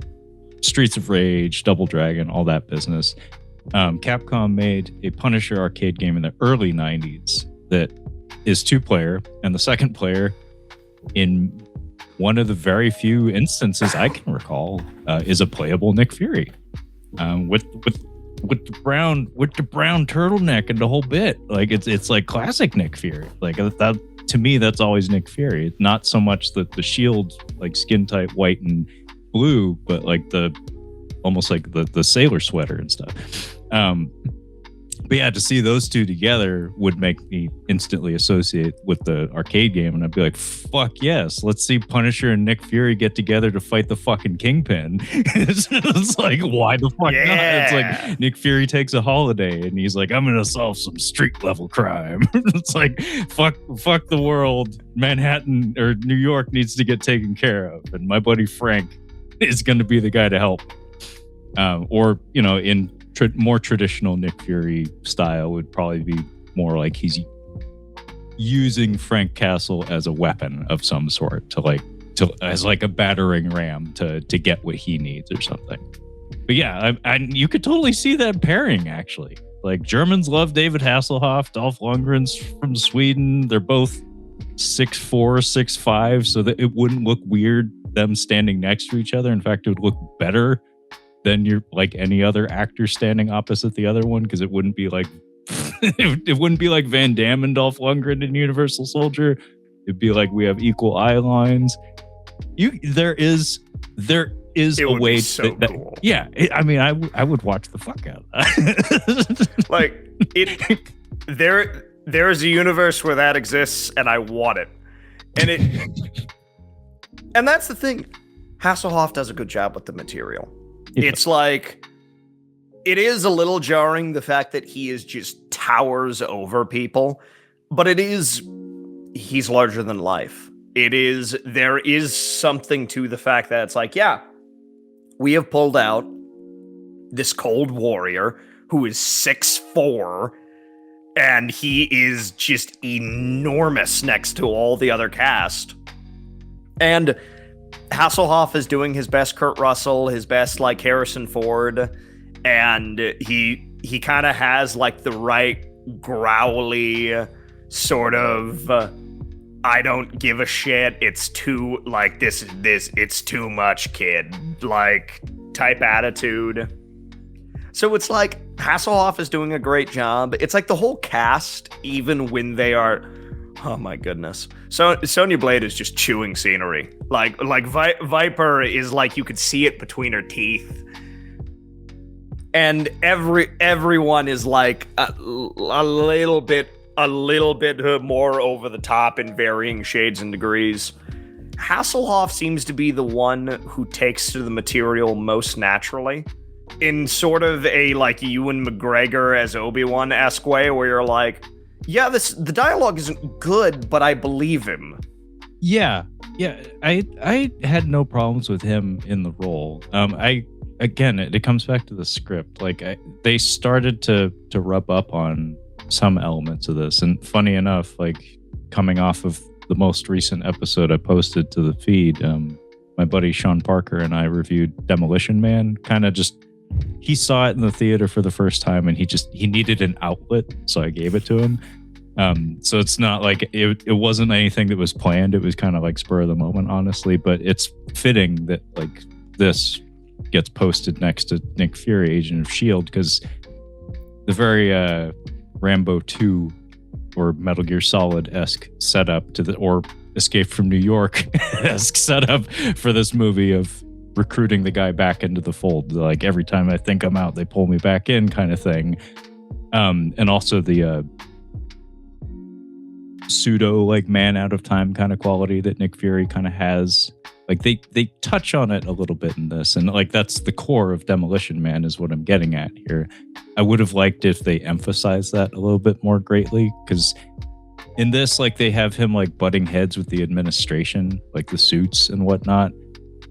Streets of Rage, Double Dragon, all that business. Capcom made a Punisher arcade game in the early 90s that is 2-player, and the second player in one of the very few instances I can recall is a playable Nick Fury with the brown turtleneck and the whole bit. Like it's like classic Nick Fury. Like that to me, that's always Nick Fury. It's not so much the S.H.I.E.L.D. like skin type white and blue, but like almost like the sailor sweater and stuff. But yeah, to see those two together would make me instantly associate with the arcade game, and I'd be like, fuck yes, let's see Punisher and Nick Fury get together to fight the fucking Kingpin. It's like, why the fuck not? It's like Nick Fury takes a holiday and he's like, I'm gonna solve some street level crime. It's like, fuck the world. Manhattan or New York needs to get taken care of, and my buddy Frank is gonna be the guy to help. Or, you know, in more traditional Nick Fury style would probably be more like he's using Frank Castle as a weapon of some sort as like a battering ram to get what he needs or something. But yeah, you could totally see that pairing actually. Like Germans love David Hasselhoff, Dolph Lundgren's from Sweden. They're both 6'4", 6'5", so that it wouldn't look weird them standing next to each other. In fact, it would look better than you're like any other actor standing opposite the other one, because it wouldn't be like it wouldn't be like Van Damme and Dolph Lundgren in Universal Soldier. It'd be like we have equal eye lines. There is a way that cool. Yeah, I mean, I would watch the fuck out of that. Like there is a universe where that exists, and I want it. And that's the thing. Hasselhoff does a good job with the material. It's like, it is a little jarring, the fact that he is just towers over people, but he's larger than life. There is something to the fact that it's like, yeah, we have pulled out this cold warrior who is 6'4", and he is just enormous next to all the other cast. And Hasselhoff is doing his best Kurt Russell, his best like Harrison Ford, and he kind of has like the right growly sort of I don't give a shit, it's too like this it's too much, kid, like type attitude. So it's like Hasselhoff is doing a great job. It's like the whole cast, even when they are, oh my goodness. So Sonya Blade is just chewing scenery. Like Viper is like, you could see it between her teeth. And everyone is like a little bit more over the top in varying shades and degrees. Hasselhoff seems to be the one who takes to the material most naturally, in sort of a like Ewan McGregor as Obi-Wan-esque way, where you're like, yeah, the dialogue isn't good, but I believe him. Yeah. I had no problems with him in the role. It comes back to the script. Like they started to rub up on some elements of this, and funny enough, like coming off of the most recent episode I posted to the feed, my buddy Sean Parker and I reviewed Demolition Man. Kind of just, he saw it in the theater for the first time, and he needed an outlet, so I gave it to him. So it's not like it wasn't anything that was planned. It was kind of like spur of the moment, honestly. But it's fitting that like this gets posted next to Nick Fury, Agent of S.H.I.E.L.D., because the very Rambo 2 or Metal Gear Solid-esque setup or Escape from New York-esque setup for this movie of recruiting the guy back into the fold. Like every time I think I'm out, they pull me back in kind of thing. And also the pseudo like man out of time kind of quality that Nick Fury kind of has. Like they touch on it a little bit in this, and like that's the core of Demolition Man is what I'm getting at here. I would have liked if they emphasized that a little bit more greatly, because in this, like they have him like butting heads with the administration, like the suits and whatnot,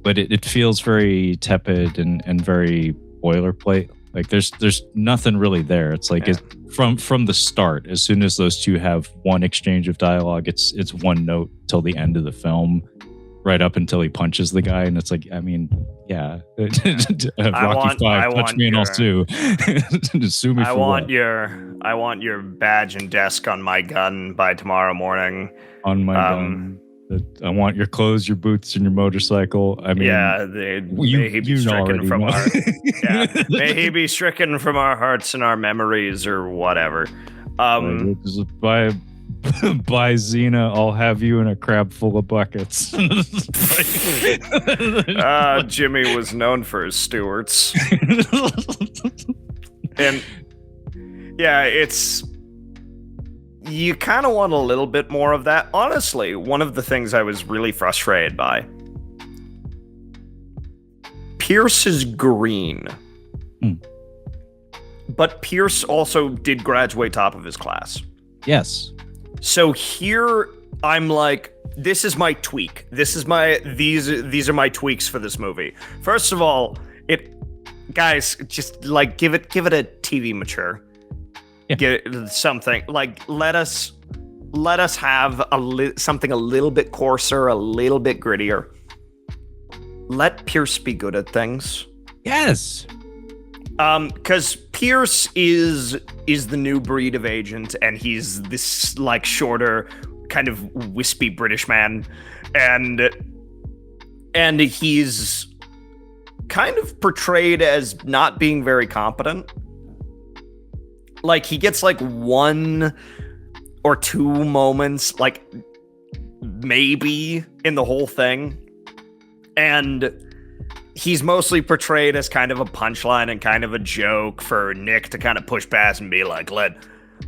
but it feels very tepid and very boilerplate. Like there's nothing really there. It's like from the start, as soon as those two have one exchange of dialogue, it's one note till the end of the film, right up until he punches the guy, and it's like, I mean, yeah, Rocky V, touch me and I'll sue. Sue me for what? I want your badge and desk on my gun by tomorrow morning. On my gun. I want your clothes, your boots, and your motorcycle. I mean, yeah, may he be stricken from our may he be stricken from our hearts and our memories, or whatever. By Xena, I'll have you in a crab full of buckets. Jimmy was known for his stewards, and yeah, you kind of want a little bit more of that. Honestly, one of the things I was really frustrated by, Pierce is green. But Pierce also did graduate top of his class. Yes. So here I'm like, this is my tweak. These are my tweaks for this movie. First of all, guys, just like give it a TV mature. Yeah. Get something like let us have something a little bit coarser, a little bit grittier. Let Pierce be good at things. Yes. Because Pierce is the new breed of agent, and he's this like shorter, kind of wispy British man, and he's kind of portrayed as not being very competent. Like, he gets, like, 1 or 2 moments, like, maybe, in the whole thing. And he's mostly portrayed as kind of a punchline and kind of a joke for Nick to kind of push past and be like, let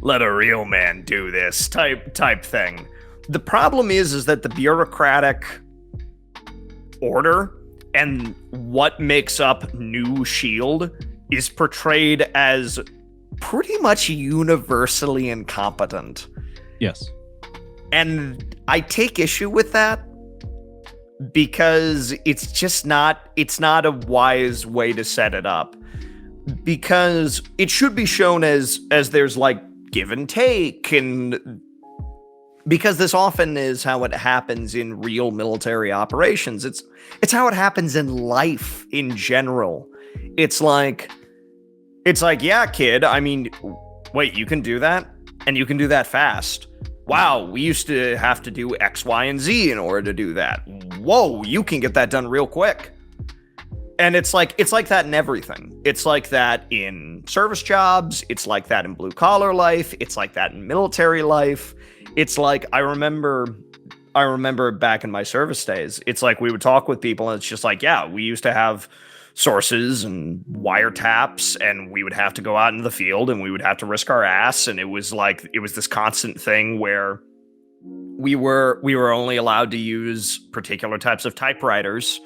a real man do this type thing. The problem is that the bureaucratic order and what makes up New S.H.I.E.L.D. is portrayed as pretty much universally incompetent. Yes. And I take issue with that because it's not a wise way to set it up. Because it should be shown as there's like give and take, and because this often is how it happens in real military operations. It's how it happens in life in general. It's like, yeah, kid, I mean, wait, you can do that? And you can do that fast. Wow, we used to have to do X, Y, and Z in order to do that. Whoa, you can get that done real quick. And it's like that in everything. It's like that in service jobs. It's like that in blue collar life. It's like that in military life. It's like, I remember back in my service days, it's like we would talk with people and it's just like, yeah, we used to have sources and wiretaps, and we would have to go out into the field and we would have to risk our ass. And it was this constant thing where we were only allowed to use particular types of typewriters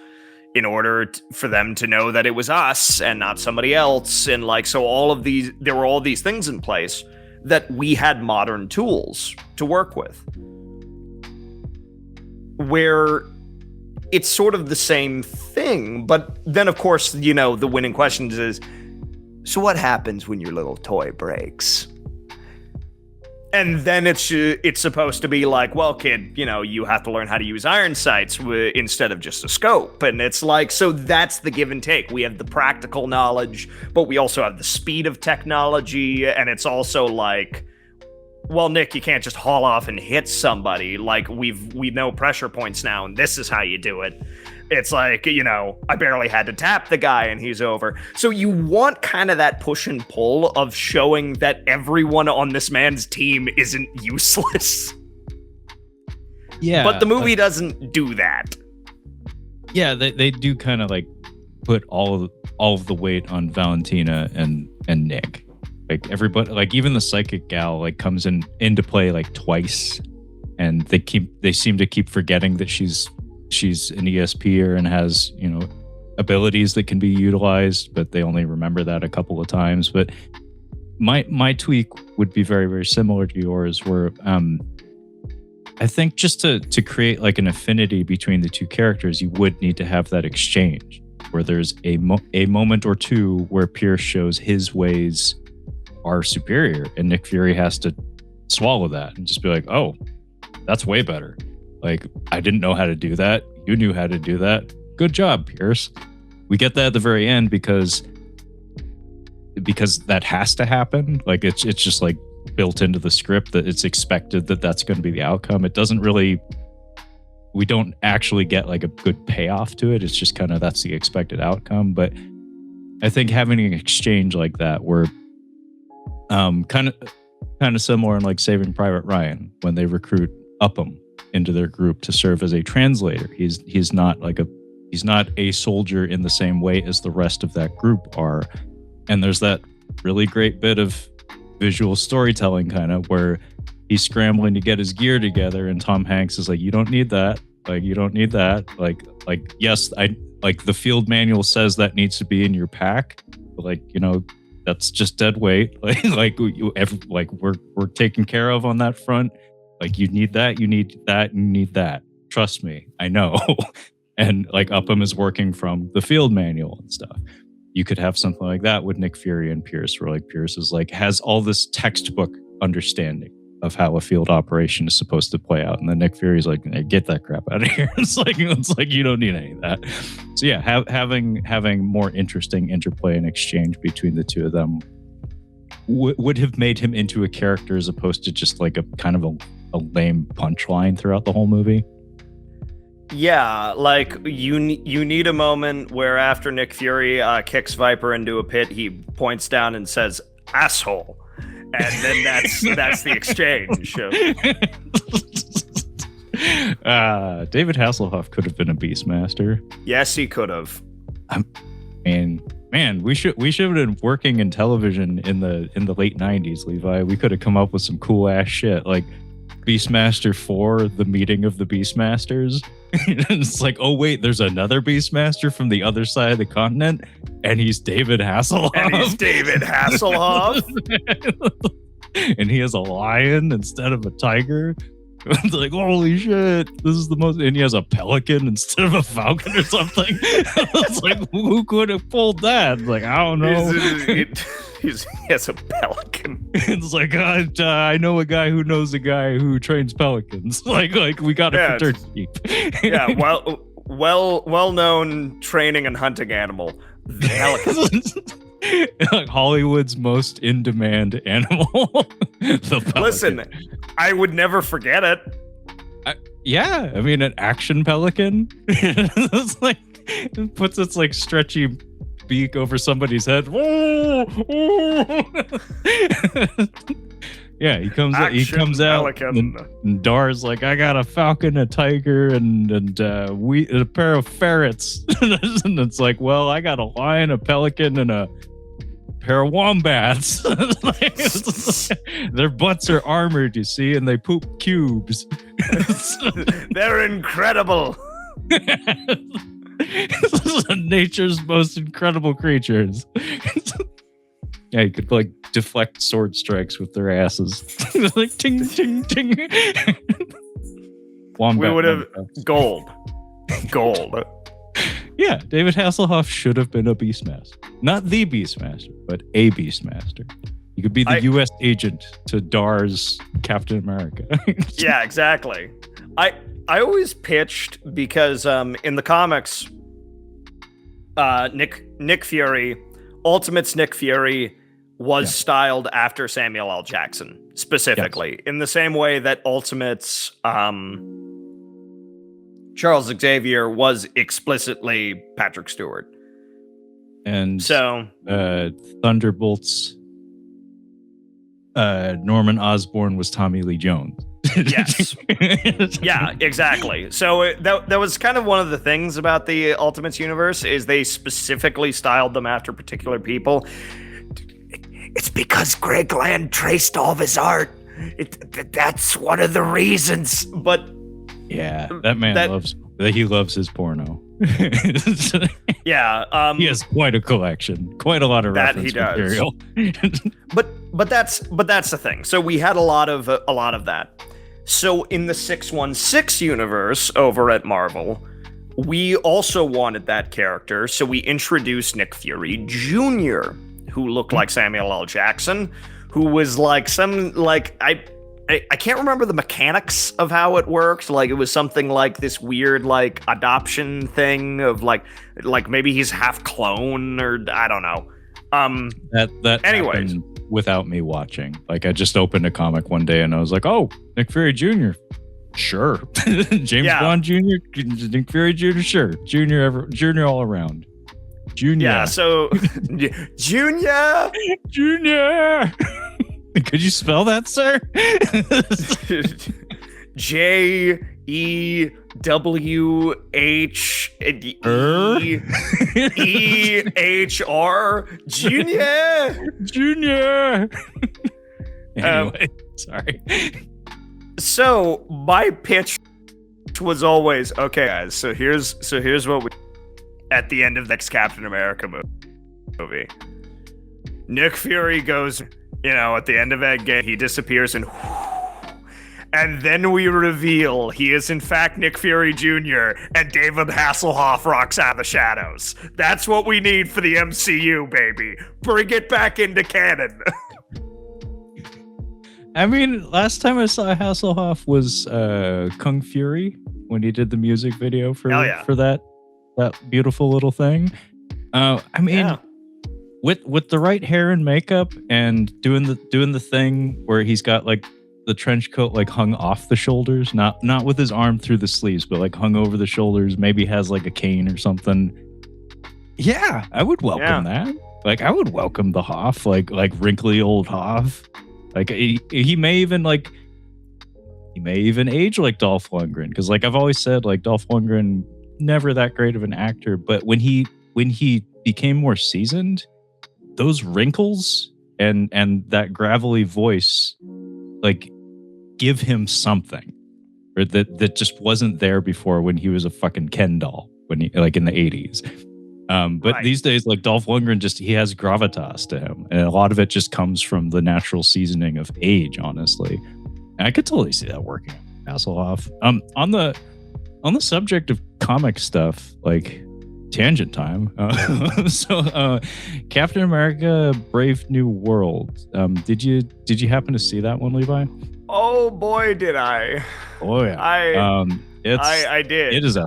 in order for them to know that it was us and not somebody else. And like, so there were all these things in place that we had modern tools to work with, where it's sort of the same thing. But then, of course, you know, the winning question is, so what happens when your little toy breaks? And then it's supposed to be like, well, kid, you know, you have to learn how to use iron sights instead of just a scope. And it's like, so that's the give and take. We have the practical knowledge, but we also have the speed of technology. And it's also like, well, Nick, you can't just haul off and hit somebody. Like, we know pressure points now, and this is how you do it. It's like, I barely had to tap the guy and he's over. So you want kind of that push and pull of showing that everyone on this man's team isn't useless. Yeah. But the movie doesn't do that. Yeah, they do kind of like put all of the weight on Valentina and Nick. Like everybody, like even the psychic gal like comes into play like twice, and they seem to keep forgetting that she's an ESPer and has, abilities that can be utilized, but they only remember that a couple of times. But my tweak would be very, very similar to yours, where I think just to create like an affinity between the two characters, you would need to have that exchange where there's a moment or two where Pierce shows his ways are superior, and Nick Fury has to swallow that and just be like, oh, that's way better. Like, I didn't know how to do that. You knew how to do that. Good job, Pierce. We get that at the very end because that has to happen. Like, it's just like built into the script that it's expected that that's going to be the outcome. It doesn't really, we don't actually get like a good payoff to it. It's just kind of, that's the expected outcome. But I think having an exchange like that where kind of similar in like Saving Private Ryan, when they recruit Upham into their group to serve as a translator. He's not a soldier in the same way as the rest of that group are. And there's that really great bit of visual storytelling kind of where he's scrambling to get his gear together, and Tom Hanks is like, you don't need that. Like, you don't need that. Like, yes, I like the field manual says that needs to be in your pack, but like, that's just dead weight. We're taken care of on that front. Like, you need that, you need that, you need that. Trust me, I know. And like Upham is working from the field manual and stuff. You could have something like that with Nick Fury and Pierce, where like Pierce is like has all this textbook understanding of how a field operation is supposed to play out, and then Nick Fury's like, hey, get that crap out of here. It's like you don't need any of that. So yeah, having more interesting interplay and exchange between the two of them would have made him into a character as opposed to just like a kind of a lame punchline throughout the whole movie. Yeah, like you need a moment where after Nick Fury kicks Viper into a pit, he points down and says, "Asshole," and then that's the exchange. David Hasselhoff could have been a Beastmaster. Yes, he could have. Man, we should have been working in television in the late 90s, Levi. We could have come up with some cool ass shit like Beastmaster 4, the meeting of the Beastmasters. It's like, oh wait, there's another Beastmaster from the other side of the continent, and he's David Hasselhoff. And he has a lion instead of a tiger. It's like, holy shit, this is the most. And he has a pelican instead of a falcon or something. It's like, who could have pulled that? It's like, I don't know. He has a pelican. It's like, I know a guy who knows a guy who trains pelicans. Like we got a fraternity. Yeah, well-known training and hunting animal, the pelican. Like Hollywood's most in-demand animal. The pelican. Listen, I would never forget it. Yeah, I mean, an action pelican. It's like, it puts its like stretchy beak over somebody's head. Yeah, he comes out, and Dar's like, I got a falcon, a tiger, and a pair of ferrets. And it's like, well, I got a lion, a pelican, and a pair of wombats. Their butts are armored, you see, and they poop cubes. They're incredible. Nature's most incredible creatures. Yeah, you could like deflect sword strikes with their asses. Like ting ting ting. We would have gold. Yeah, David Hasselhoff should have been a Beastmaster. Not the Beastmaster, but a Beastmaster. You could be the U.S. agent to Dar's Captain America. Yeah, exactly. I always pitched because in the comics, Nick Fury, Ultimate's Nick Fury, was styled after Samuel L. Jackson, specifically. In the same way that Ultimate's Charles Xavier was explicitly Patrick Stewart. And so Thunderbolts, Norman Osborn was Tommy Lee Jones. Yes. Yeah, exactly. So that was kind of one of the things about the Ultimates universe is they specifically styled them after particular people. It's because Greg Land traced all of his art. That's one of the reasons. But yeah, that man loves his porno. Yeah, he has quite a collection, quite a lot of reference material. but that's the thing. So we had a lot of that. So in the 616 universe over at Marvel, we also wanted that character. So we introduced Nick Fury Jr., who looked like Samuel L. Jackson, who was like I can't remember the mechanics of how it worked. Like it was something like this weird like adoption thing of like maybe he's half clone or I don't know. That anyways happened without me watching. Like I just opened a comic one day and I was like, oh, Nick Fury Jr. Sure. James Bond Jr. Nick Fury Jr. Sure. Junior all around. Junior. Yeah, so Junior. Could you spell that, sir? JEWHEHR Junior. Anyway, sorry. So my pitch was always okay, guys. So here's what we at the end of next Captain America movie. Nick Fury goes, at the end of Endgame, he disappears and then we reveal he is in fact Nick Fury Jr. and David Hasselhoff rocks out of the shadows. That's what we need for the MCU, baby. Bring it back into canon. I mean, last time I saw Hasselhoff was Kung Fury when he did the music video for that beautiful little thing. With the right hair and makeup and doing the thing where he's got like the trench coat like hung off the shoulders, not with his arm through the sleeves, but like hung over the shoulders, maybe has like a cane or something. Yeah, I would welcome that. Like I would welcome the Hoff, like wrinkly old Hoff. Like he may even age like Dolph Lundgren, because like I've always said, like Dolph Lundgren never that great of an actor, but when he became more seasoned, those wrinkles and that gravelly voice like give him something or that just wasn't there before when he was a fucking Ken doll when he like in the 80s. But these days, like Dolph Lundgren, he has gravitas to him, and a lot of it just comes from the natural seasoning of age. Honestly, and I could totally see that working. Hasselhoff. On the subject of comic stuff, like tangent time. So, Captain America: Brave New World. Did you happen to see that one, Levi? Oh boy, did I! Oh yeah, I did. It is a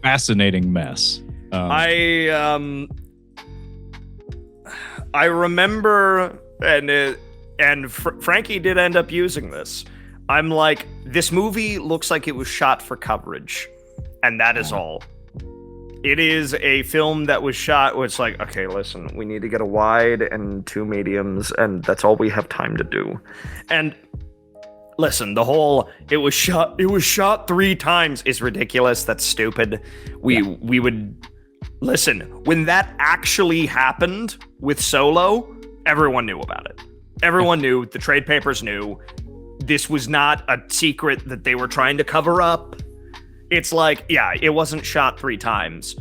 fascinating mess. I remember, and Frankie did end up using this. I'm like, this movie looks like it was shot for coverage, and that is all. It is a film that was shot where it's like, okay, listen, we need to get a wide and two mediums, and that's all we have time to do. And listen, it was shot 3 times is ridiculous. That's stupid. We would listen, when that actually happened with Solo, everyone knew about it. Everyone knew, the trade papers knew. This was not a secret that they were trying to cover up. It's like, yeah, it wasn't shot 3 times.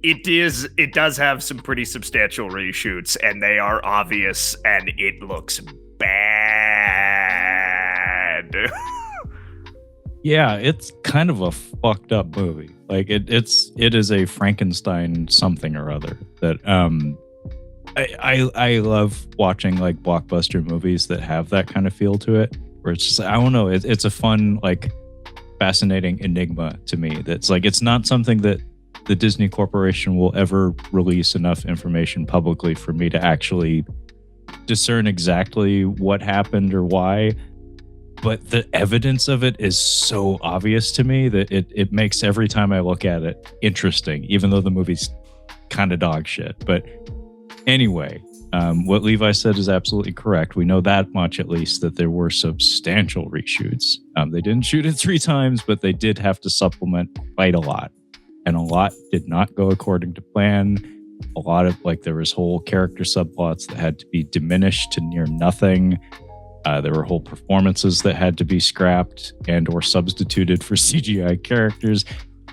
It does have some pretty substantial reshoots, and they are obvious, and it looks bad. Yeah, it's kind of a fucked up movie. Like it is a Frankenstein something or other that I love watching like blockbuster movies that have that kind of feel to it, where it's just I don't know, it's a fun, like fascinating enigma to me. That's like, it's not something that the Disney Corporation will ever release enough information publicly for me to actually discern exactly what happened or why, but the evidence of it is so obvious to me that it makes every time I look at it interesting, even though the movie's kind of dog shit. But anyway, what Levi said is absolutely correct. We know that much, at least, that there were substantial reshoots. They didn't shoot it 3 times, but they did have to supplement quite a lot. And a lot did not go according to plan. A lot of, like, there was whole character subplots that had to be diminished to near nothing. There were whole performances that had to be scrapped and or substituted for CGI characters.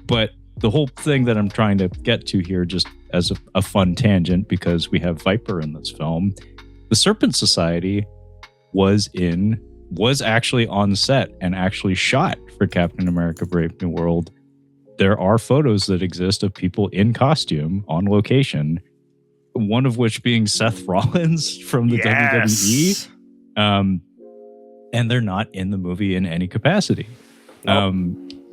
But the whole thing that I'm trying to get to here, just as a fun tangent, because we have Viper in this film, the Serpent Society was actually on set and actually shot for Captain America Brave New World. There are photos that exist of people in costume on location, one of which being Seth Rollins from the WWE. And they're not in the movie in any capacity. Nope.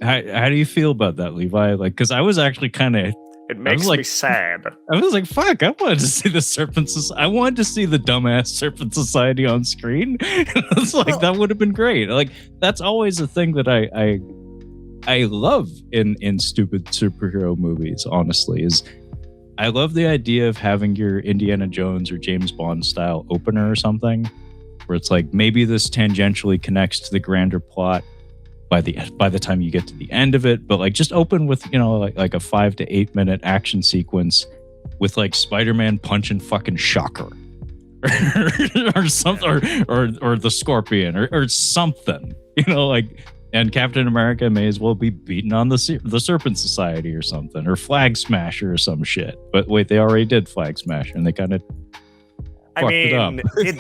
How do you feel about that, Levi? Like, because I was actually kind of... It makes me sad. I was like, fuck, I wanted to see the Serpent Society. I wanted to see the dumbass Serpent Society on screen. It's like, that would have been great. Like, that's always a thing that I love in stupid superhero movies, honestly, is I love the idea of having your Indiana Jones or James Bond style opener or something, where it's like, maybe this tangentially connects to the grander plot by the time you get to the end of it, but like just open with, you know, like a 5 to 8 minute action sequence with like Spider-Man punching fucking Shocker or something, or the Scorpion or something, you know, like, and Captain America may as well be beaten on the Serpent Society or something, or Flag Smasher or some shit. But wait, they already did Flag Smasher and they kind of fucked it up. Did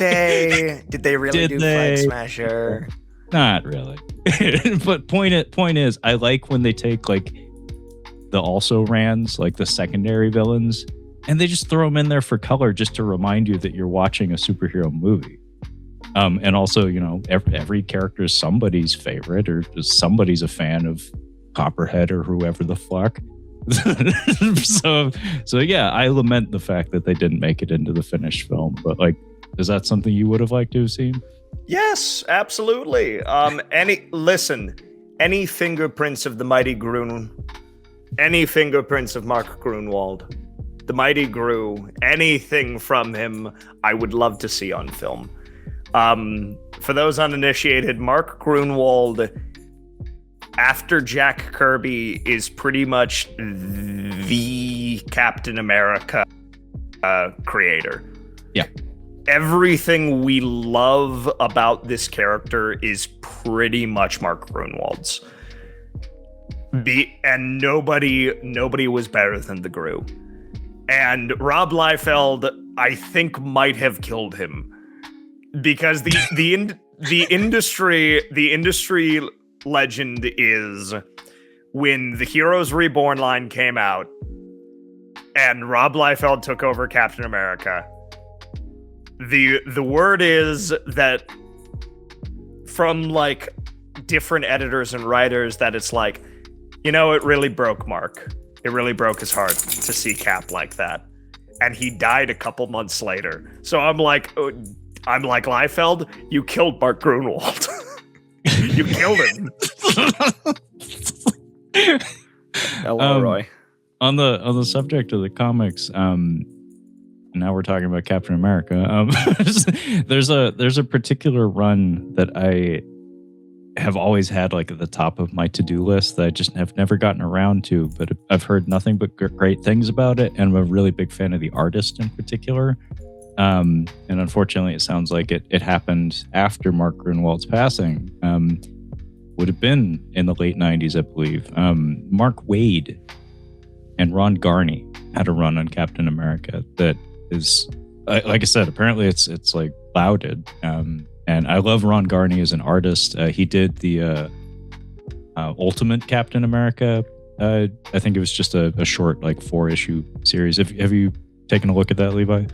they really do Flag Smasher? Not really. But point is, I like when they take like the also rans, like the secondary villains, and they just throw them in there for color just to remind you that you're watching a superhero movie. And also, you know, every character is somebody's favorite, or somebody's a fan of Copperhead or whoever the fuck. So yeah, I lament the fact that they didn't make it into the finished film. But like, is that something you would have liked to have seen? Yes, absolutely. Any fingerprints of the mighty Grun, any fingerprints of Mark Grunwald, the mighty Gru, anything from him, I would love to see on film. For those uninitiated, Mark Grunwald, after Jack Kirby, is pretty much the Captain America creator. Yeah. Everything we love about this character is pretty much Mark Grunwald's. And nobody was better than the Gru. And Rob Liefeld, I think, might have killed him. Because the industry legend is, when the Heroes Reborn line came out and Rob Liefeld took over Captain America, the word is that from like different editors and writers that it's like, you know, it really broke Mark. It really broke his heart to see Cap like that. And he died a couple months later. So I'm like Liefeld, you killed Mark Grunwald. You killed him. Hello, Roy. On the subject of the comics, now we're talking about Captain America. There's a particular run that I have always had like at the top of my to-do list that I just have never gotten around to, but I've heard nothing but great things about it, and I'm a really big fan of the artist in particular. And unfortunately, it sounds like it happened after Mark Grunwald's passing. Would have been in the late 90s, I believe. Mark Waid and Ron Garney had a run on Captain America that is, like I said, apparently it's like lauded. And I love Ron Garney as an artist. He did the Ultimate Captain America. I think it was just a short, like 4-issue series. Have you taken a look at that, Levi?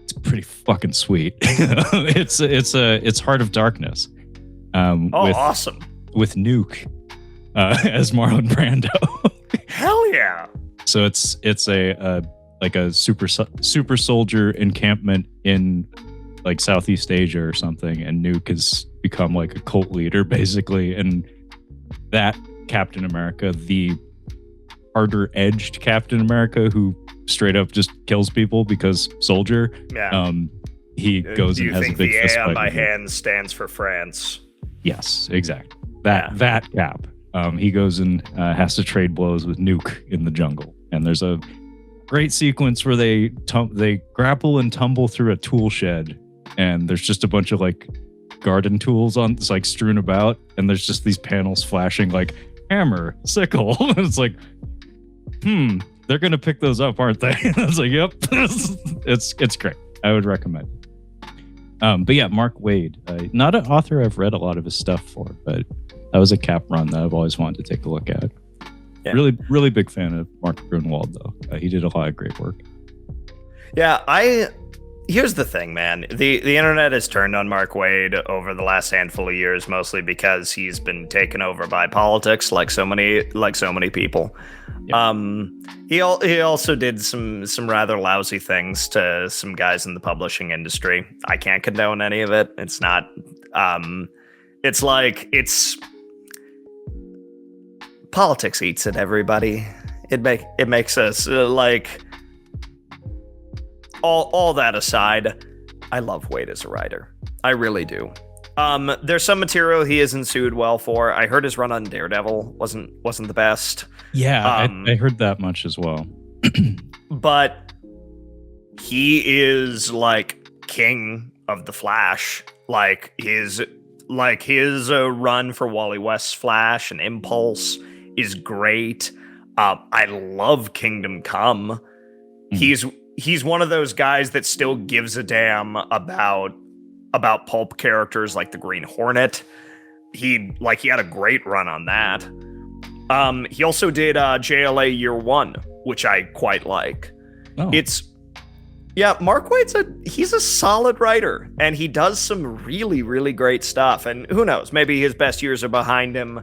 It's pretty fucking sweet. It's Heart of Darkness. Awesome. With Nuke as Marlon Brando. Hell yeah. So it's a super soldier encampment in like Southeast Asia or something, and Nuke has become like a cult leader basically, and that Captain America, the harder edged Captain America who straight up just kills people because soldier. Yeah. He goes and has a big fist fight. Do you think the A on my hand stands for France? Yes, exactly. That Cap. He goes and has to trade blows with Nuke in the jungle, and there's a great sequence where they grapple and tumble through a tool shed, and there's just a bunch of like garden tools on, it's like strewn about, and there's just these panels flashing like hammer, sickle. It's like, they're gonna pick those up, aren't they? I was like, yep. It's great. I would recommend it. But yeah, Mark Waid, not an author I've read a lot of his stuff for, but that was a Cap run that I've always wanted to take a look at. Yeah. Really big fan of Mark Grunwald, though. He did a lot of great work. Yeah, here's the thing, man. The internet has turned on Mark Waid over the last handful of years, mostly because he's been taken over by politics, like so many people. Yep. He also did some rather lousy things to some guys in the publishing industry. I can't condone any of it. It's not. It's politics eats at everybody. It makes us like. All that aside, I love Waid as a writer. I really do. There's some material he isn't sued well for. I heard his run on Daredevil wasn't the best. Yeah, I heard that much as well. But he is like king of the Flash. Like his run for Wally West's Flash and Impulse is great. I love Kingdom Come. He's one of those guys that still gives a damn about pulp characters like the Green Hornet. He had a great run on that. He also did JLA Year One, which I quite like. Oh. Mark Waid's he's a solid writer, and he does some really, really great stuff. And who knows, maybe his best years are behind him.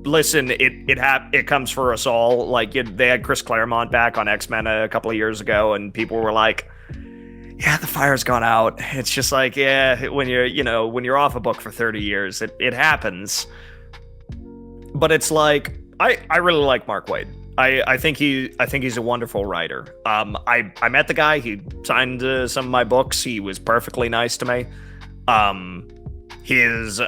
Listen, it comes for us all. Like they had Chris Claremont back on X-Men a couple of years ago, and people were like, "Yeah, the fire's gone out." It's just like, yeah, when you're off a book for 30 years, it happens. But it's like I really like Mark Waid. I think he's a wonderful writer. I met the guy. He signed some of my books. He was perfectly nice to me. His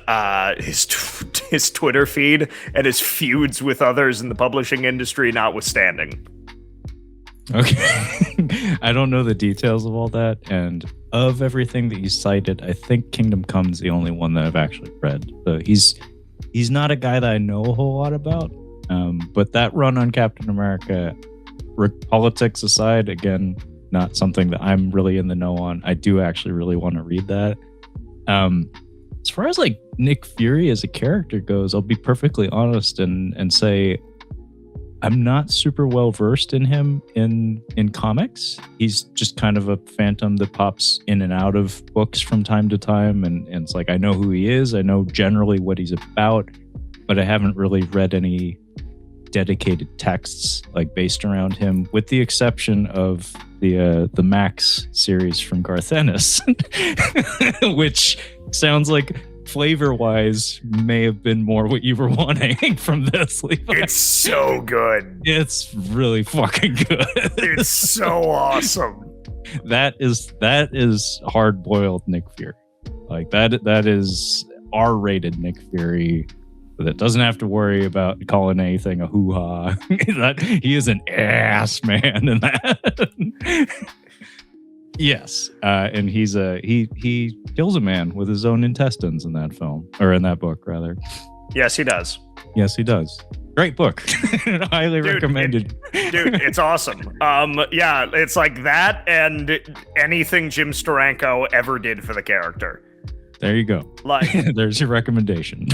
Twitter feed and his feuds with others in the publishing industry notwithstanding. Okay. I don't know the details of all that, and of everything that you cited, I think Kingdom Come's the only one that I've actually read. So he's not a guy that I know a whole lot about, but that run on Captain America, politics aside, again, not something that I'm really in the know on. I do actually really want to read that. As far as like Nick Fury as a character goes, I'll be perfectly honest and say I'm not super well versed in him in comics. He's just kind of a phantom that pops in and out of books from time to time, and it's like I know who he is, I know generally what he's about, but I haven't really read any dedicated texts like based around him, with the exception of the Max series from Garth Ennis, which sounds like flavor-wise may have been more what you were wanting from this, Levi. It's so good. It's really fucking good. It's so awesome. That is hard-boiled Nick Fury. Like that is R-rated Nick Fury that doesn't have to worry about calling anything a hoo-ha. That he is an ass man in that. Yes, and he kills a man with his own intestines in that film, or in that book, rather. Yes, he does. Yes, he does. Great book. Highly recommended. It's awesome. Yeah, it's like that and anything Jim Steranko ever did for the character. There you go. Like, there's your recommendation.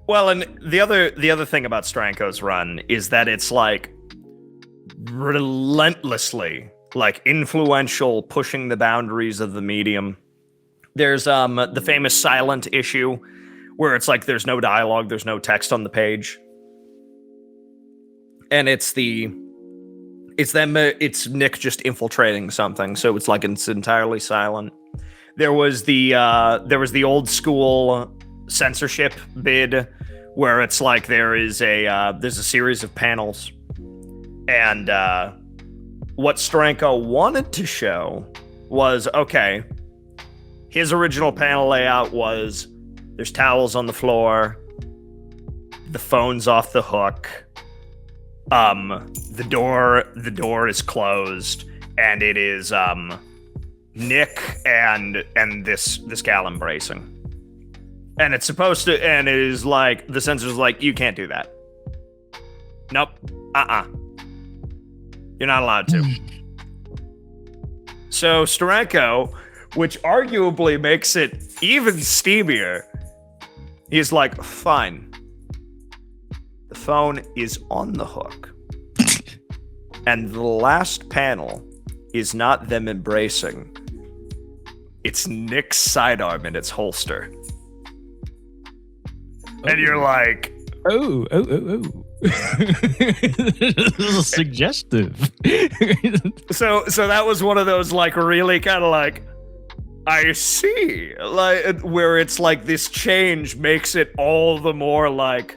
Well, and the other thing about Steranko's run is that it's like relentlessly like influential, pushing the boundaries of the medium. There's the famous silent issue where it's like there's no dialogue, there's no text on the page. And it's the It's Nick just infiltrating something, so it's entirely silent. There was the old school censorship bid where it's like there's a series of panels, and what Steranko wanted to show was, okay, his original panel layout was there's towels on the floor, the phone's off the hook, the door is closed, and it is Nick and this gal embracing. And it's supposed to, and it is like, the censor's like, you can't do that. Nope. You're not allowed to. So Steranko, which arguably makes it even steamier, he's like, fine. The phone is on the hook. And the last panel is not them embracing. It's Nick's sidearm in its holster. And you're like, oh. This is suggestive. So that was one of those like really kind of like, I see, like where it's like this change makes it all the more like.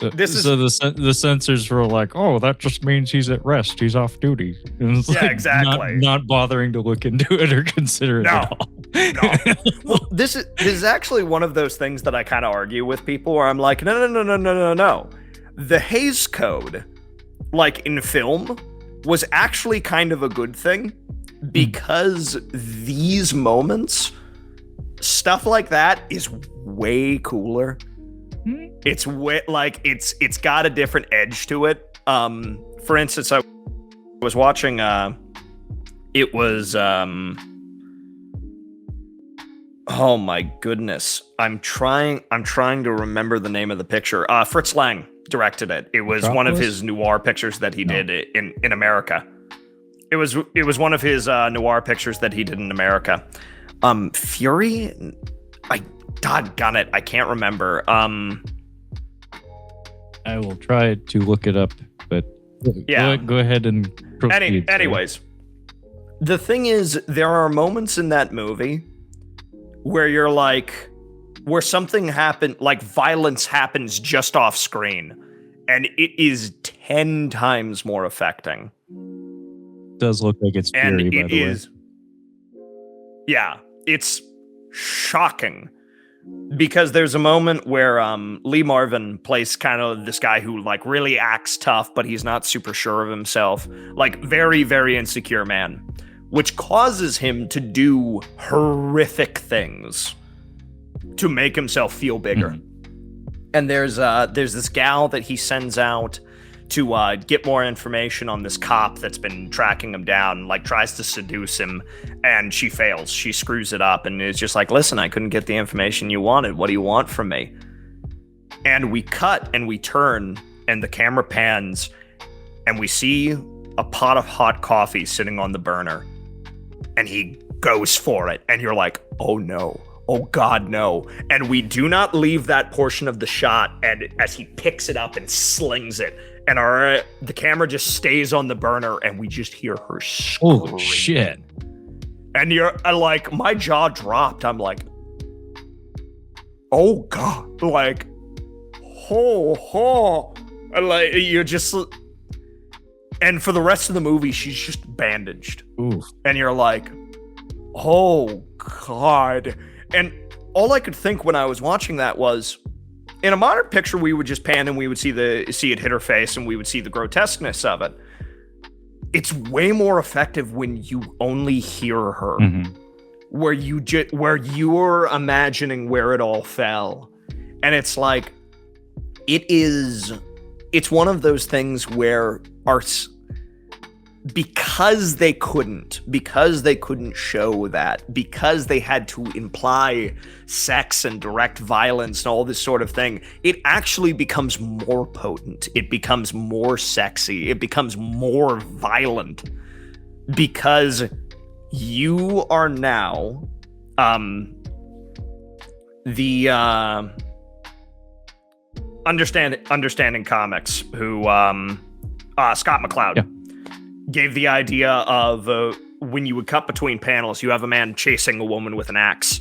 The censors were like, oh, that just means he's at rest. He's off duty. And it's yeah, like exactly. Not bothering to look into it or consider it at all. No. Well, this is actually one of those things that I kind of argue with people where I'm like, no. The Hays Code, like in film, was actually kind of a good thing because these moments, stuff like that is way cooler. It's way like it's got a different edge to it. For instance, I was watching it was oh my goodness. I'm trying to remember the name of the picture. Fritz Lang directed it. It was one of his noir pictures that he did in America. It was one of his noir pictures that he did in America. Fury? Doggone it, I can't remember. I will try to look it up, but yeah. Go ahead and proceed. Anyways, the thing is, there are moments in that movie where you're like, where something happened, like violence happens just off screen, and it is 10 times more affecting. Does look like it's Fury, by the way. Yeah, it's shocking. Because there's a moment where Lee Marvin plays kind of this guy who like really acts tough, but he's not super sure of himself. Like very, very insecure man, which causes him to do horrific things to make himself feel bigger. And there's this gal that he sends out to get more information on this cop that's been tracking him down, like tries to seduce him, and she fails. She screws it up and is just like, listen, I couldn't get the information you wanted. What do you want from me? And we cut and we turn and the camera pans and we see a pot of hot coffee sitting on the burner and he goes for it. And you're like, oh no. Oh God, no. And we do not leave that portion of the shot and as he picks it up and slings it. And the camera just stays on the burner and we just hear her scream. Holy shit. And you're like, my jaw dropped. I'm like, oh God. Like, And like, you're just, and for the rest of the movie, she's just bandaged. Ooh. And you're like, oh God. And all I could think when I was watching that was, in a modern picture, we would just pan and we would see it hit her face and we would see the grotesqueness of it. It's way more effective when you only hear her, where you're imagining where it all fell. And it's like, it's one of those things where because they couldn't show that, because they had to imply sex and direct violence and all this sort of thing, it actually becomes more potent. It becomes more sexy. It becomes more violent because you are now Understanding Comics, who Scott McCloud gave the idea of when you would cut between panels, you have a man chasing a woman with an axe,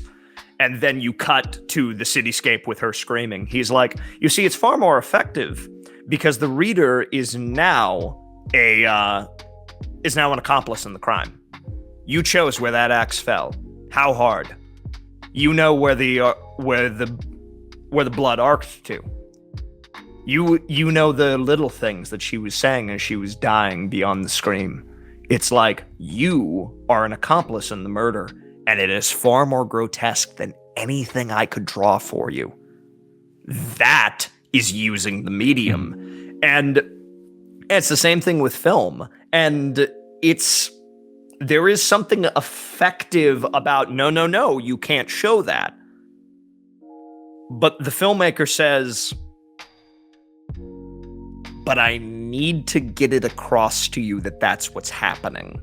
and then you cut to the cityscape with her screaming. He's like, you see, it's far more effective because the reader is now an accomplice in the crime. You chose where that axe fell, how hard. You know where the blood arced to. You know the little things that she was saying as she was dying beyond the scream. It's like you are an accomplice in the murder, and it is far more grotesque than anything I could draw for you. That is using the medium. And it's the same thing with film. And there is something effective about, no, you can't show that. But the filmmaker says, but I need to get it across to you that that's what's happening.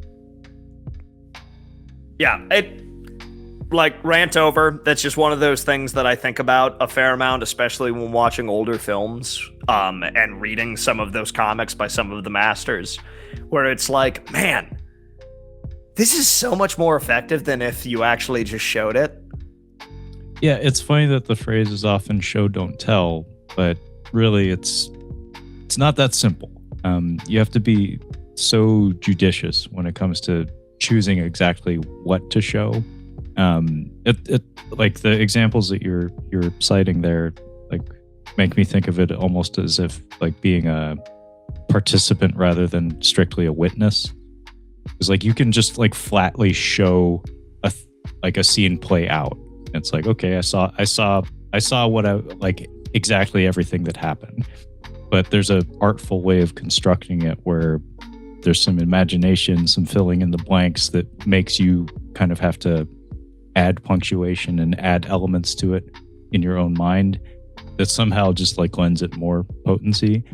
Yeah, rant over. That's just one of those things that I think about a fair amount, especially when watching older films, and reading some of those comics by some of the masters, where it's like, man, this is so much more effective than if you actually just showed it. Yeah, it's funny that the phrase is often show, don't tell, but really it's not that simple. You have to be so judicious when it comes to choosing exactly what to show. Like the examples that you're citing there, like, make me think of it almost as if like being a participant rather than strictly a witness. It's like you can just like flatly show a scene play out. It's like, okay, I saw what I like, exactly everything that happened. But there's a artful way of constructing it where there's some imagination, some filling in the blanks that makes you kind of have to add punctuation and add elements to it in your own mind that somehow just like lends it more potency.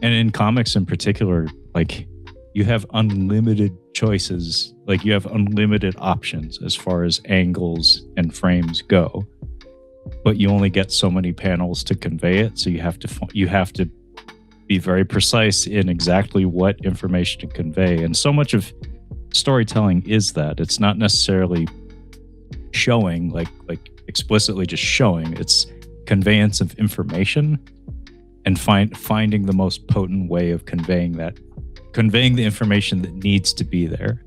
And in comics in particular, like, you have unlimited choices, like you have unlimited options as far as angles and frames go, but you only get so many panels to convey it. So you have to be very precise in exactly what information to convey. And so much of storytelling is that it's not necessarily showing, like explicitly just showing. It's conveyance of information and finding the most potent way of conveying the information that needs to be there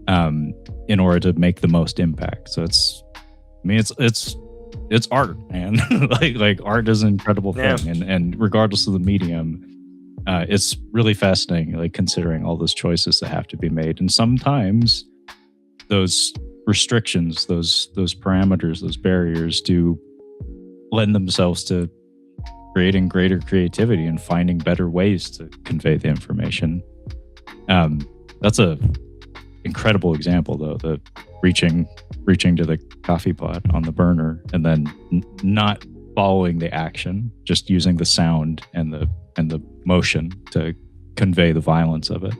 in order to make the most impact. So it's art, man. like art is an incredible thing, and regardless of the medium, it's really fascinating, like considering all those choices that have to be made. And sometimes those restrictions, those parameters, those barriers do lend themselves to creating greater creativity and finding better ways to convey the information. That's a incredible example, though, the reaching to the coffee pot on the burner and then not following the action, just using the sound and the motion to convey the violence of it.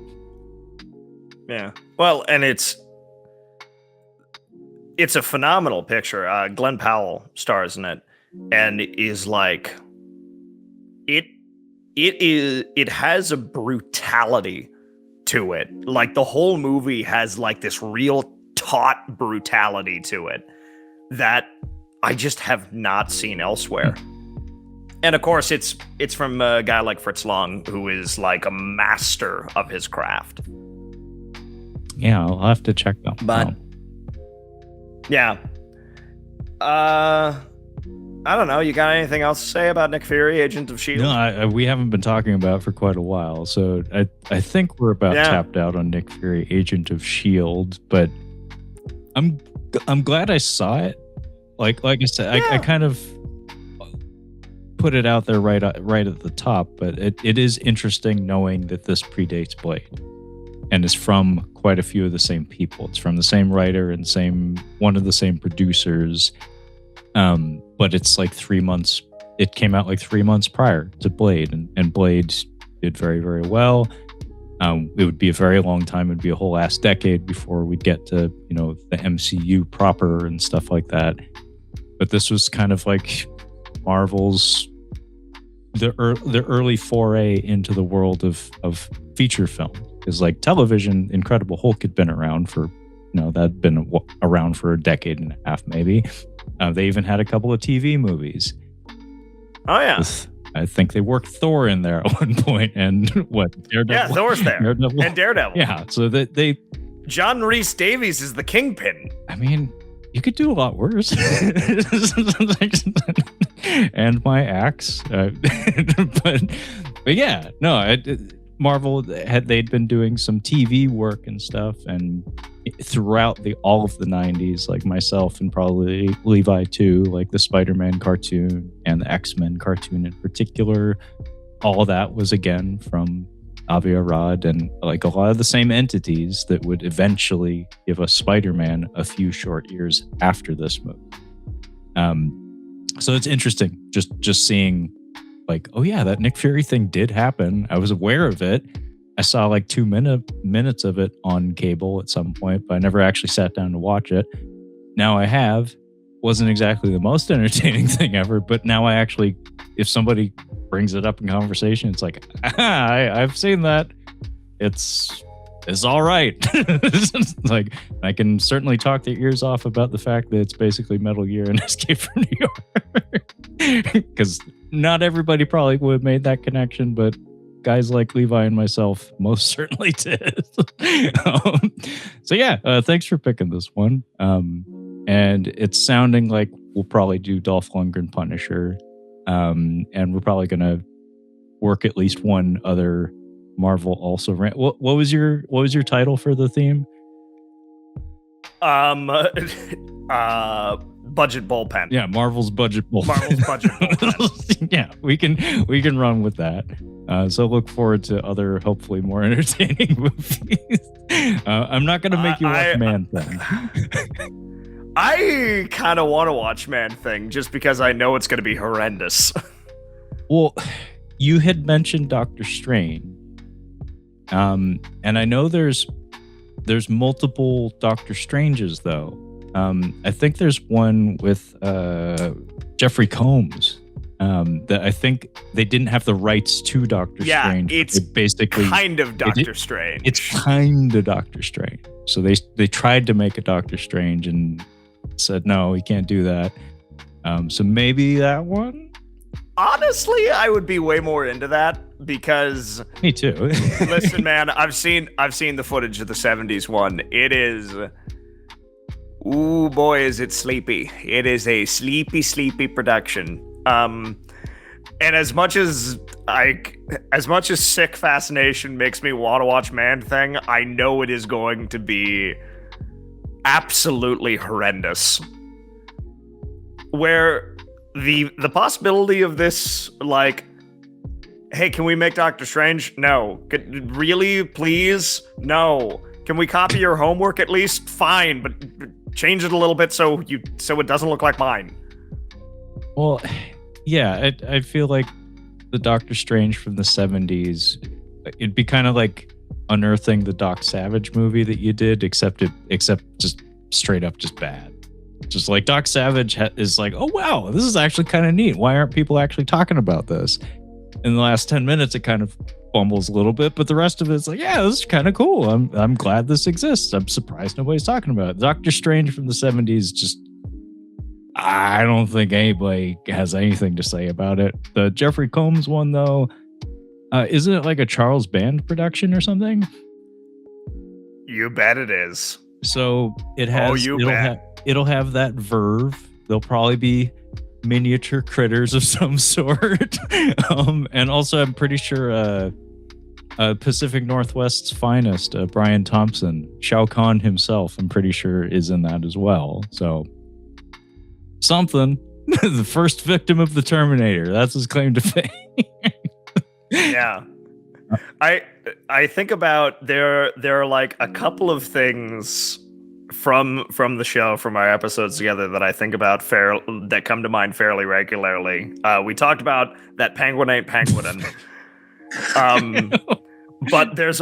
Yeah. Well, and it's a phenomenal picture. Glenn Powell stars in it, and is like, it has a brutality to it. Like, the whole movie has like this real taut brutality to it that I just have not seen elsewhere. And of course, it's from a guy like Fritz Lang, who is like a master of his craft. Yeah, I'll have to check that. But yeah, I don't know. You got anything else to say about Nick Fury, Agent of S.H.I.E.L.D.? No, we haven't been talking about it for quite a while, so I think we're about tapped out on Nick Fury, Agent of S.H.I.E.L.D. But I'm glad I saw it. Like I said, I kind of put it out there right at the top, but it is interesting knowing that this predates Blade and is from quite a few of the same people. It's from the same writer and one of the same producers. But it's like 3 months. It came out like 3 months prior to Blade, and Blade did very, very well. It would be a very long time. It'd be a whole ass decade before we'd get to, the MCU proper and stuff like that. But this was kind of like Marvel's the early foray into the world of feature film. Because like television, Incredible Hulk had been around for, that'd been around for a decade and a half maybe. They even had a couple of TV movies. Oh yeah. I think they worked Thor in there at one point, and Daredevil. Yeah, Thor's there. Daredevil. And Daredevil. Yeah, so that they. John Rhys Davies is the Kingpin. I mean, you could do a lot worse. And my axe, but yeah, no. Marvel they'd been doing some TV work and stuff, and throughout all of the 90s, like myself and probably Levi too, like the Spider-Man cartoon and the X-Men cartoon in particular, all of that was again from Avi Arad and like a lot of the same entities that would eventually give us Spider-Man a few short years after this movie. So it's interesting just seeing like, oh yeah, that Nick Fury thing did happen. I was aware of it. I saw like 2 minutes of it on cable at some point, but I never actually sat down to watch it. Now I have. Wasn't exactly the most entertaining thing ever, but now I actually, if somebody brings it up in conversation, it's like, I've seen that. It's all right. Like, I can certainly talk their ears off about the fact that it's basically Metal Gear and Escape from New York. Because not everybody probably would have made that connection, but guys like Levi and myself most certainly did. So yeah, thanks for picking this one. And it's sounding like we'll probably do Dolph Lundgren Punisher. And we're probably going to work at least one other Marvel also. What was your title for the theme? Budget Bullpen. Yeah, Marvel's Budget Bullpen. Marvel's Budget Bullpen. Yeah, we can run with that. So look forward to other, hopefully more entertaining movies. I'm not going to make you watch Man-Thing. I kind of want to watch Man-Thing just because I know it's going to be horrendous. Well, you had mentioned Doctor Strange. And I know there's multiple Doctor Stranges though. I think there's one with Jeffrey Combs. That I think they didn't have the rights to Doctor Strange. Yeah, it's basically kind of Doctor Strange. It's kind of Doctor Strange. So they tried to make a Doctor Strange and said no, we can't do that. So maybe that one. Honestly, I would be way more into that because me too. Listen, man, I've seen the footage of the 70s one. It is. Ooh, boy, is it sleepy. It is a sleepy production. And as much as Sick Fascination makes me want to watch Man-Thing, I know it is going to be absolutely horrendous. Where the possibility of this, like, hey, can we make Doctor Strange? No. Really? Please? No. Can we copy your homework at least? Fine, but change it a little bit so it doesn't look like mine. Well, yeah, I feel like the Doctor Strange from the 70s, it'd be kind of like unearthing the Doc Savage movie that you did, except just straight up just bad. Just like Doc Savage is like, oh wow, this is actually kind of neat. Why aren't people actually talking about this? In the last 10 minutes, it kind of bumbles a little bit, but the rest of it's like, yeah, this is kind of cool. I'm glad this exists. I'm surprised nobody's talking about it. Doctor Strange from the 70s, just I don't think anybody has anything to say about it. The Jeffrey Combs one, though, isn't it like a Charles Band production or something? You bet it is. So it has. It'll have that verve. There'll probably be miniature critters of some sort, and also I'm pretty sure Pacific Northwest's finest, Brian Thompson, Shao Kahn himself, I'm pretty sure is in that as well. So something. The first victim of the Terminator. That's his claim to fame. Yeah. I think about there are like a couple of things from the show, from our episodes together, that I think about that come to mind fairly regularly. We talked about that penguin ain't penguin. But there is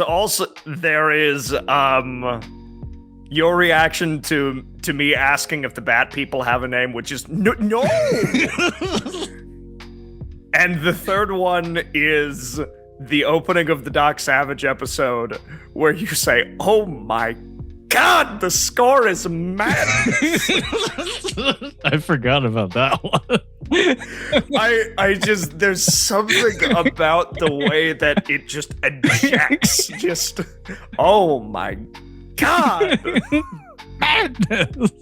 your reaction to me asking if the Bat People have a name, which is no. And the third one is the opening of the Doc Savage episode where you say, "Oh my God, the score is madness." I forgot about that one. I just, there's something about the way that it just ejects. Just, oh my God. Madness.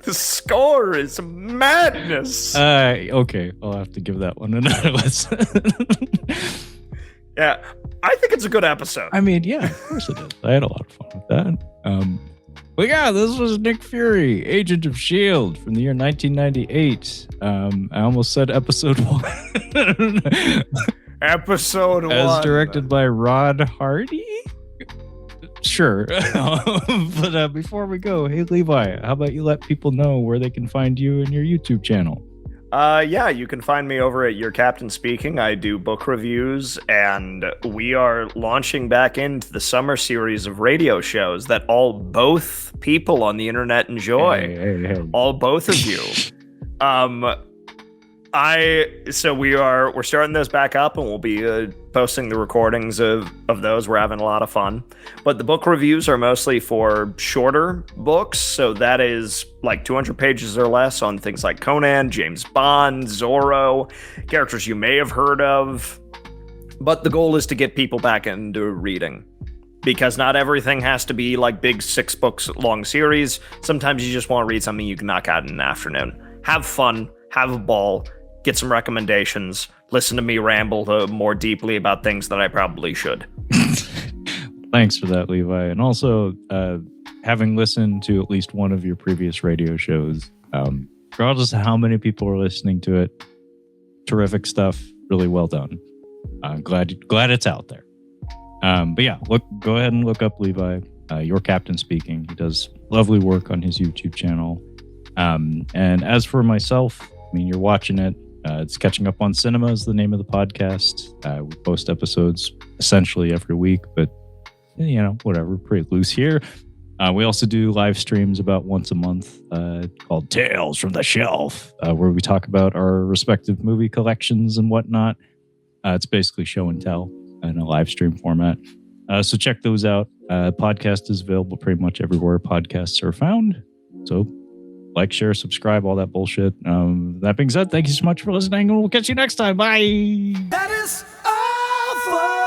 The score is madness. Okay, I'll have to give that one another listen. Yeah, I think it's a good episode. I mean, yeah, of course it is. I had a lot of fun with that. But yeah, this was Nick Fury, Agent of S.H.I.E.L.D. from the year 1998. I almost said episode 1. Episode 1. As directed by Rod Hardy? Sure. But before we go, hey Levi, how about you let people know where they can find you and your YouTube channel? Yeah, you can find me over at Your Captain Speaking. I do book reviews, and we are launching back into the summer series of radio shows that both people on the internet enjoy. Hey. All both of you. We're starting those back up, and we'll be posting the recordings of those. We're having a lot of fun. But the book reviews are mostly for shorter books, so that is like 200 pages or less on things like Conan, James Bond, Zorro, characters you may have heard of. But the goal is to get people back into reading, because not everything has to be like big 6 books long series. Sometimes you just want to read something you can knock out in an afternoon. Have fun, have a ball, get some recommendations, listen to me ramble more deeply about things that I probably should. Thanks for that, Levi. And also, having listened to at least one of your previous radio shows, regardless of how many people are listening to it, terrific stuff. Really well done. Glad it's out there. But yeah, go ahead and look up Levi, Your Captain Speaking. He does lovely work on his YouTube channel. And as for myself, I mean, you're watching it. It's Catching Up on Cinema is the name of the podcast. We post episodes essentially every week, but whatever, pretty loose here. We also do live streams about once a month called Tales from the Shelf, where we talk about our respective movie collections and whatnot. It's basically show and tell in a live stream format. So check those out. Podcast is available pretty much everywhere podcasts are found. So like, share, subscribe, all that bullshit. That being said, thank you so much for listening, and we'll catch you next time. Bye. That is all for